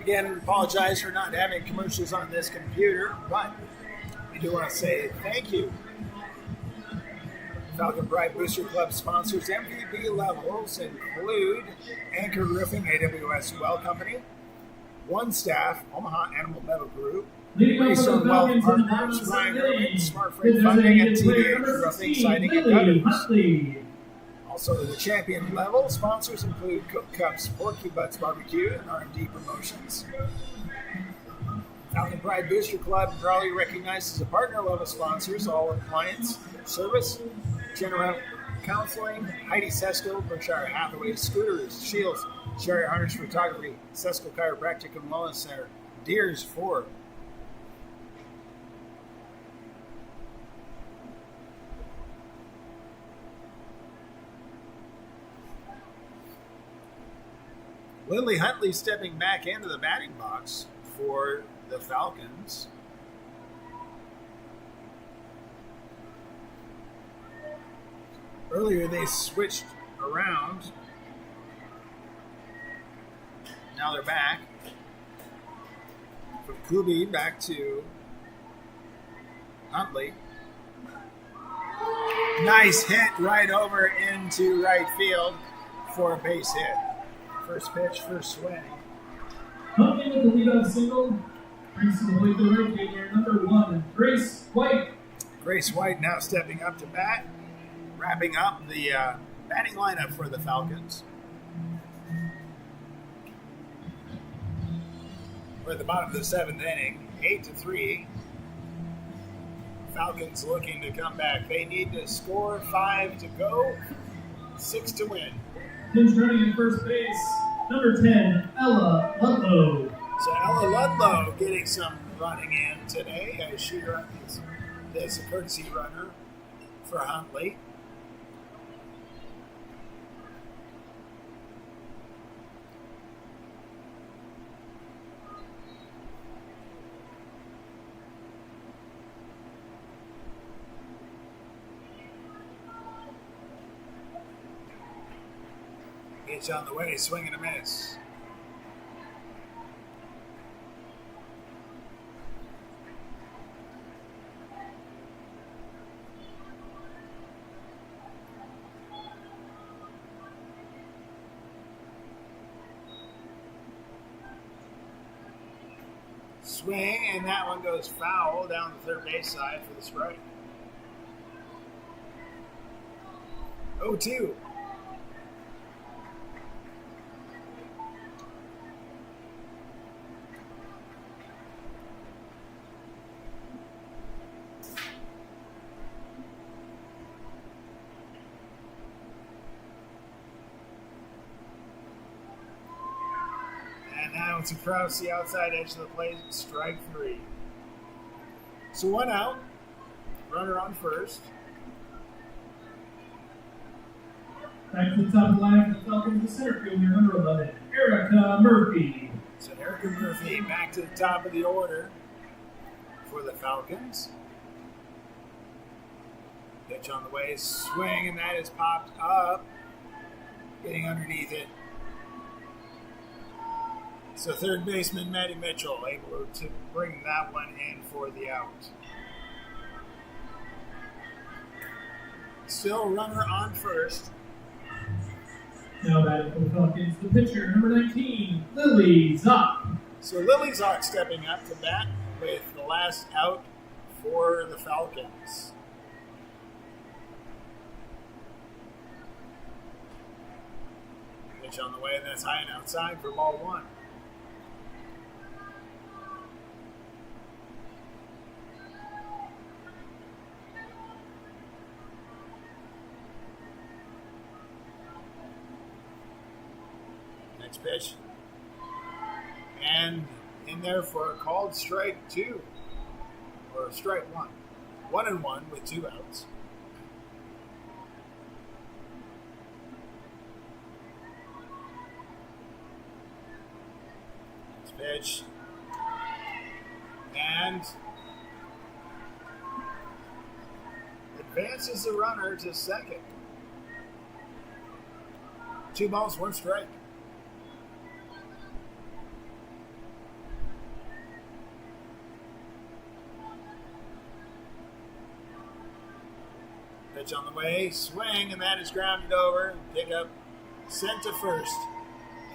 Again, apologize for not having commercials on this computer, but we do want to say thank you. Falcon Pride Booster Club sponsors MVP levels include Anchor Roofing, AWS Well Company, One Staff, Omaha Animal Metal Group, Leading up for the Greystone Wealth Falcons in the bottom Partners, of the Ryan 7th Irving, inning. Smart Freight Funding, and TDH Roofing, Siding, and Lily Gutters. Huntley. Also, the champion level sponsors include Cook Cups, Porky Butts Barbecue, and R&D Promotions. Falcon Pride Booster Club proudly recognizes as a partner level sponsors all clients, service, General Counseling, Heidi Sesko, Berkshire Hathaway, Scooters, Shields, Sherry Harness Photography, Sesko Chiropractic and Wellness Center, Deers Ford. Lindley Huntley stepping back into the batting box for the Falcons. Earlier they switched around. Now they're back. From Kubi back to Huntley. Nice hit right over into right field for a base hit. First pitch, first swing. Huntley with the leadoff single. Brings to the plate the right fielder, number 1, Grace White. Grace White now stepping up to bat, wrapping up the batting lineup for the Falcons. We're at the bottom of the 7th inning, 8-3. Falcons looking to come back. They need to score 5 to go, 6 to win. Pinch running at first base, number 10, Ella Ludlow. So Ella Ludlow getting some running in today as she is a courtesy runner for Huntley. Pitch on the way, swing and a miss. Swing, and that one goes foul down the third base side for the strike. 0-2. And now it's across the outside edge of the plate, strike 3. So 1 out, runner on first. Back to the top of the line for the Falcons, the center fielder, number 11, Erica Murphy. So Erica Murphy back to the top of the order for the Falcons. Pitch on the way, swing, and that is popped up. Getting underneath it. So third baseman Maddie Mitchell able to bring that one in for the out. Still runner on first. Now batting for the Falcons, the pitcher, number 19, Lily Zopp. So Lily Zock stepping up to bat with the last out for the Falcons. Pitch on the way, and that's high and outside for ball 1. Next pitch. And in there for a called strike 2. Or strike 1. 1-1 with 2 outs. Next pitch. And advances the runner to second. 2 balls, 1 strike. Pitch on the way, swing, and that is grounded over. Pick up, sent to first.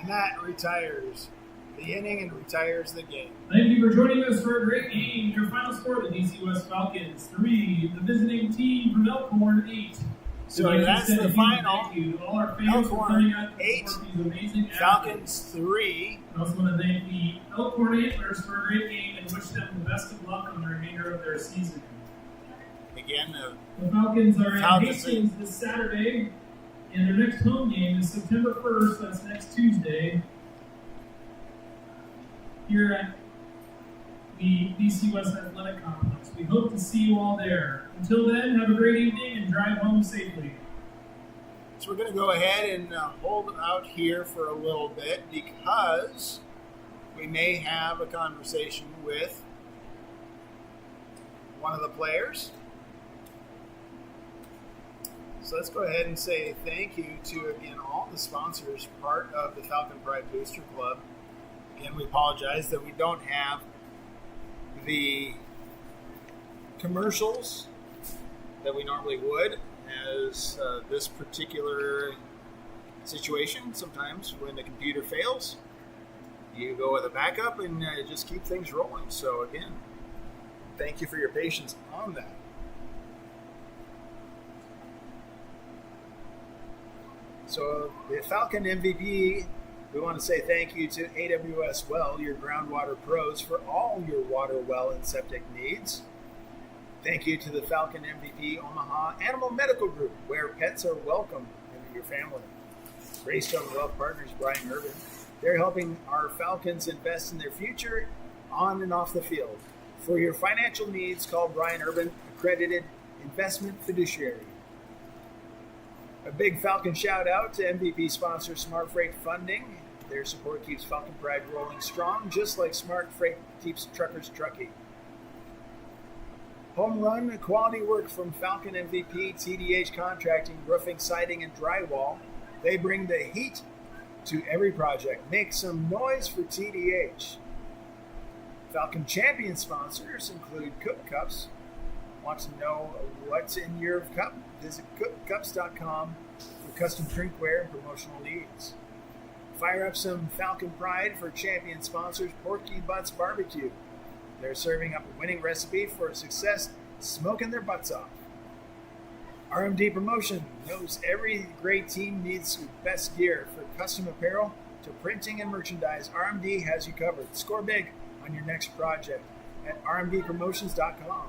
And that retires the inning and retires the game. Thank you for joining us for a great game. Your final score, the DC West Falcons 3, the visiting team from Elkhorn 8. So that's the final. Thank you to all our fans for coming out to 8, support these amazing Falcons 3. I also want to thank the Elkhorn Antlers for a great game and wish them the best of luck on the remainder of their season. Again, The Falcons are at Falcons. Hastings this Saturday, and their next home game is September 1st. That's next Tuesday, here at the DC West Athletic Complex. We hope to see you all there. Until then, have a great evening and drive home safely. So we're going to go ahead and hold out here for a little bit because we may have a conversation with one of the players. So let's go ahead and say thank you to, again, all the sponsors, part of the Falcon Pride Booster Club. Again, we apologize that we don't have the commercials that we normally would, as this particular situation, sometimes when the computer fails, you go with a backup and just keep things rolling. So again, thank you for your patience on that. So the Falcon MVP, we want to say thank you to AWS Well, your groundwater pros, for all your water well and septic needs. Thank you to the Falcon MVP Omaha Animal Medical Group, where pets are welcome into your family. Greystone Wealth Partners, Brian Urban. They're helping our Falcons invest in their future on and off the field. For your financial needs, call Brian Urban, accredited investment fiduciary. A big Falcon shout out to MVP sponsor Smart Freight Funding. Their support keeps Falcon Pride rolling strong, just like Smart Freight keeps truckers trucking. Home run quality work from Falcon MVP, TDH Contracting, Roofing, Siding, and Drywall. They bring the heat to every project. Make some noise for TDH. Falcon Champion sponsors include Cook Cups. Want to know what's in your cup? Visit cookcups.com for custom drinkware and promotional needs. Fire up some Falcon Pride for champion sponsors Porky Butts Barbecue. They're serving up a winning recipe for success, smoking their butts off. RMD Promotion knows every great team needs the best gear. For custom apparel to printing and merchandise, RMD has you covered. Score big on your next project at rmdpromotions.com.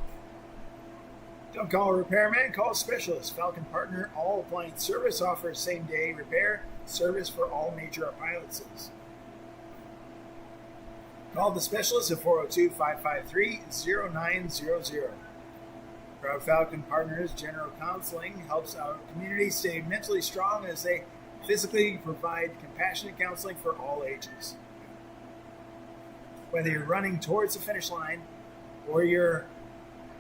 Don't call a repairman, call a specialist. Falcon Partner All Appliance Service offers same-day repair service for all major appliances. Call the specialist at 402-553-0900. Proud Falcon Partners General Counseling helps our community stay mentally strong as they physically provide compassionate counseling for all ages. Whether you're running towards the finish line or your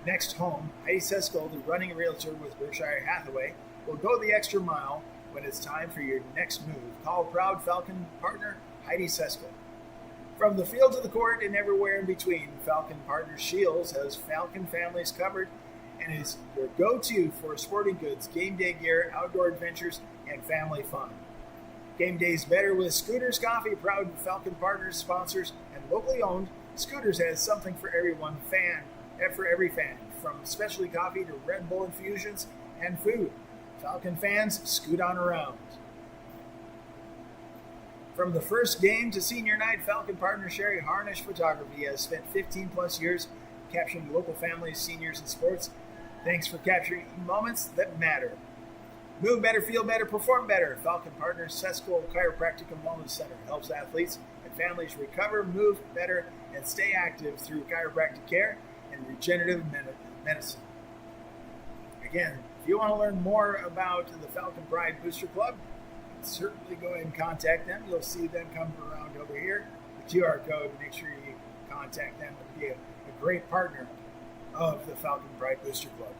next home, Heidi Seskel, the running realtor with Berkshire Hathaway, will go the extra mile when it's time for your next move. Call Proud Falcon Partner Heidi Seskel. From the field to the court and everywhere in between, Falcon Partners Shields has Falcon families covered and is your go-to for sporting goods, game day gear, outdoor adventures, and family fun. Game day's better with Scooters Coffee. Proud Falcon Partners sponsors and locally owned. Scooters has something for every fan, from specialty coffee to Red Bull infusions and food. Falcon fans, scoot on around. From the first game to senior night, Falcon partner Sherry Harnish Photography has spent 15 plus years capturing local families, seniors, and sports. Thanks for capturing moments that matter. Move better, feel better, perform better. Falcon Partners Sesco Chiropractic and Wellness Center helps athletes and families recover, move better, and stay active through chiropractic care and regenerative medicine. Again, if you want to learn more about the Falcon Pride Booster Club, certainly go ahead and contact them. You'll see them come around over here. The QR code, make sure you contact them and be a great partner of the Falcon Pride Booster Club.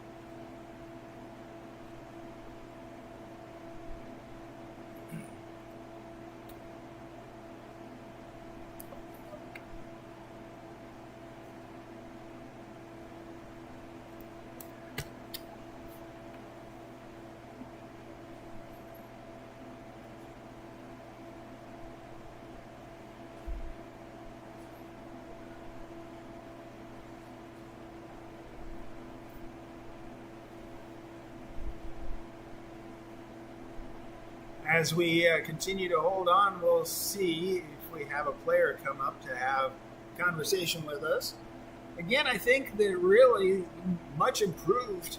As we continue to hold on, we'll see if we have a player come up to have a conversation with us. Again, I think they're really much improved.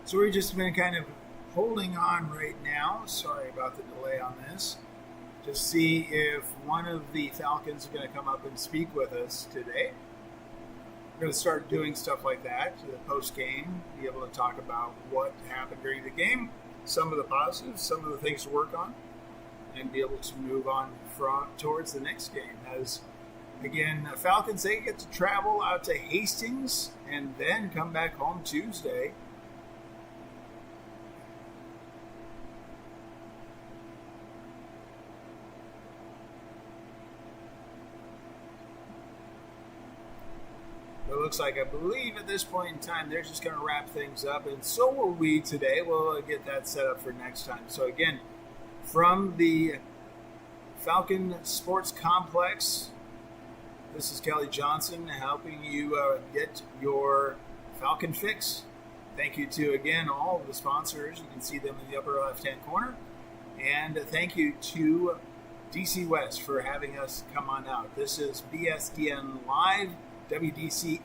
So we've just been kind of holding on right now. Sorry about the delay on this. To see if one of the Falcons is going to come up and speak with us today. We're going to start doing stuff like that to the post-game, be able to talk about what happened during the game, some of the positives, some of the things to work on, and be able to move on towards the next game. As, again, Falcons, they get to travel out to Hastings and then come back home Tuesday. It looks like, I believe at this point in time, they're just going to wrap things up, and so will we today. We'll get that set up for next time. So again, from the Falcon Sports Complex, this is Kelly Johnson helping you get your Falcon fix. Thank you to, again, all of the sponsors. You can see them in the upper left-hand corner. And thank you to DC West for having us come on out. This is BSDN Live, WDC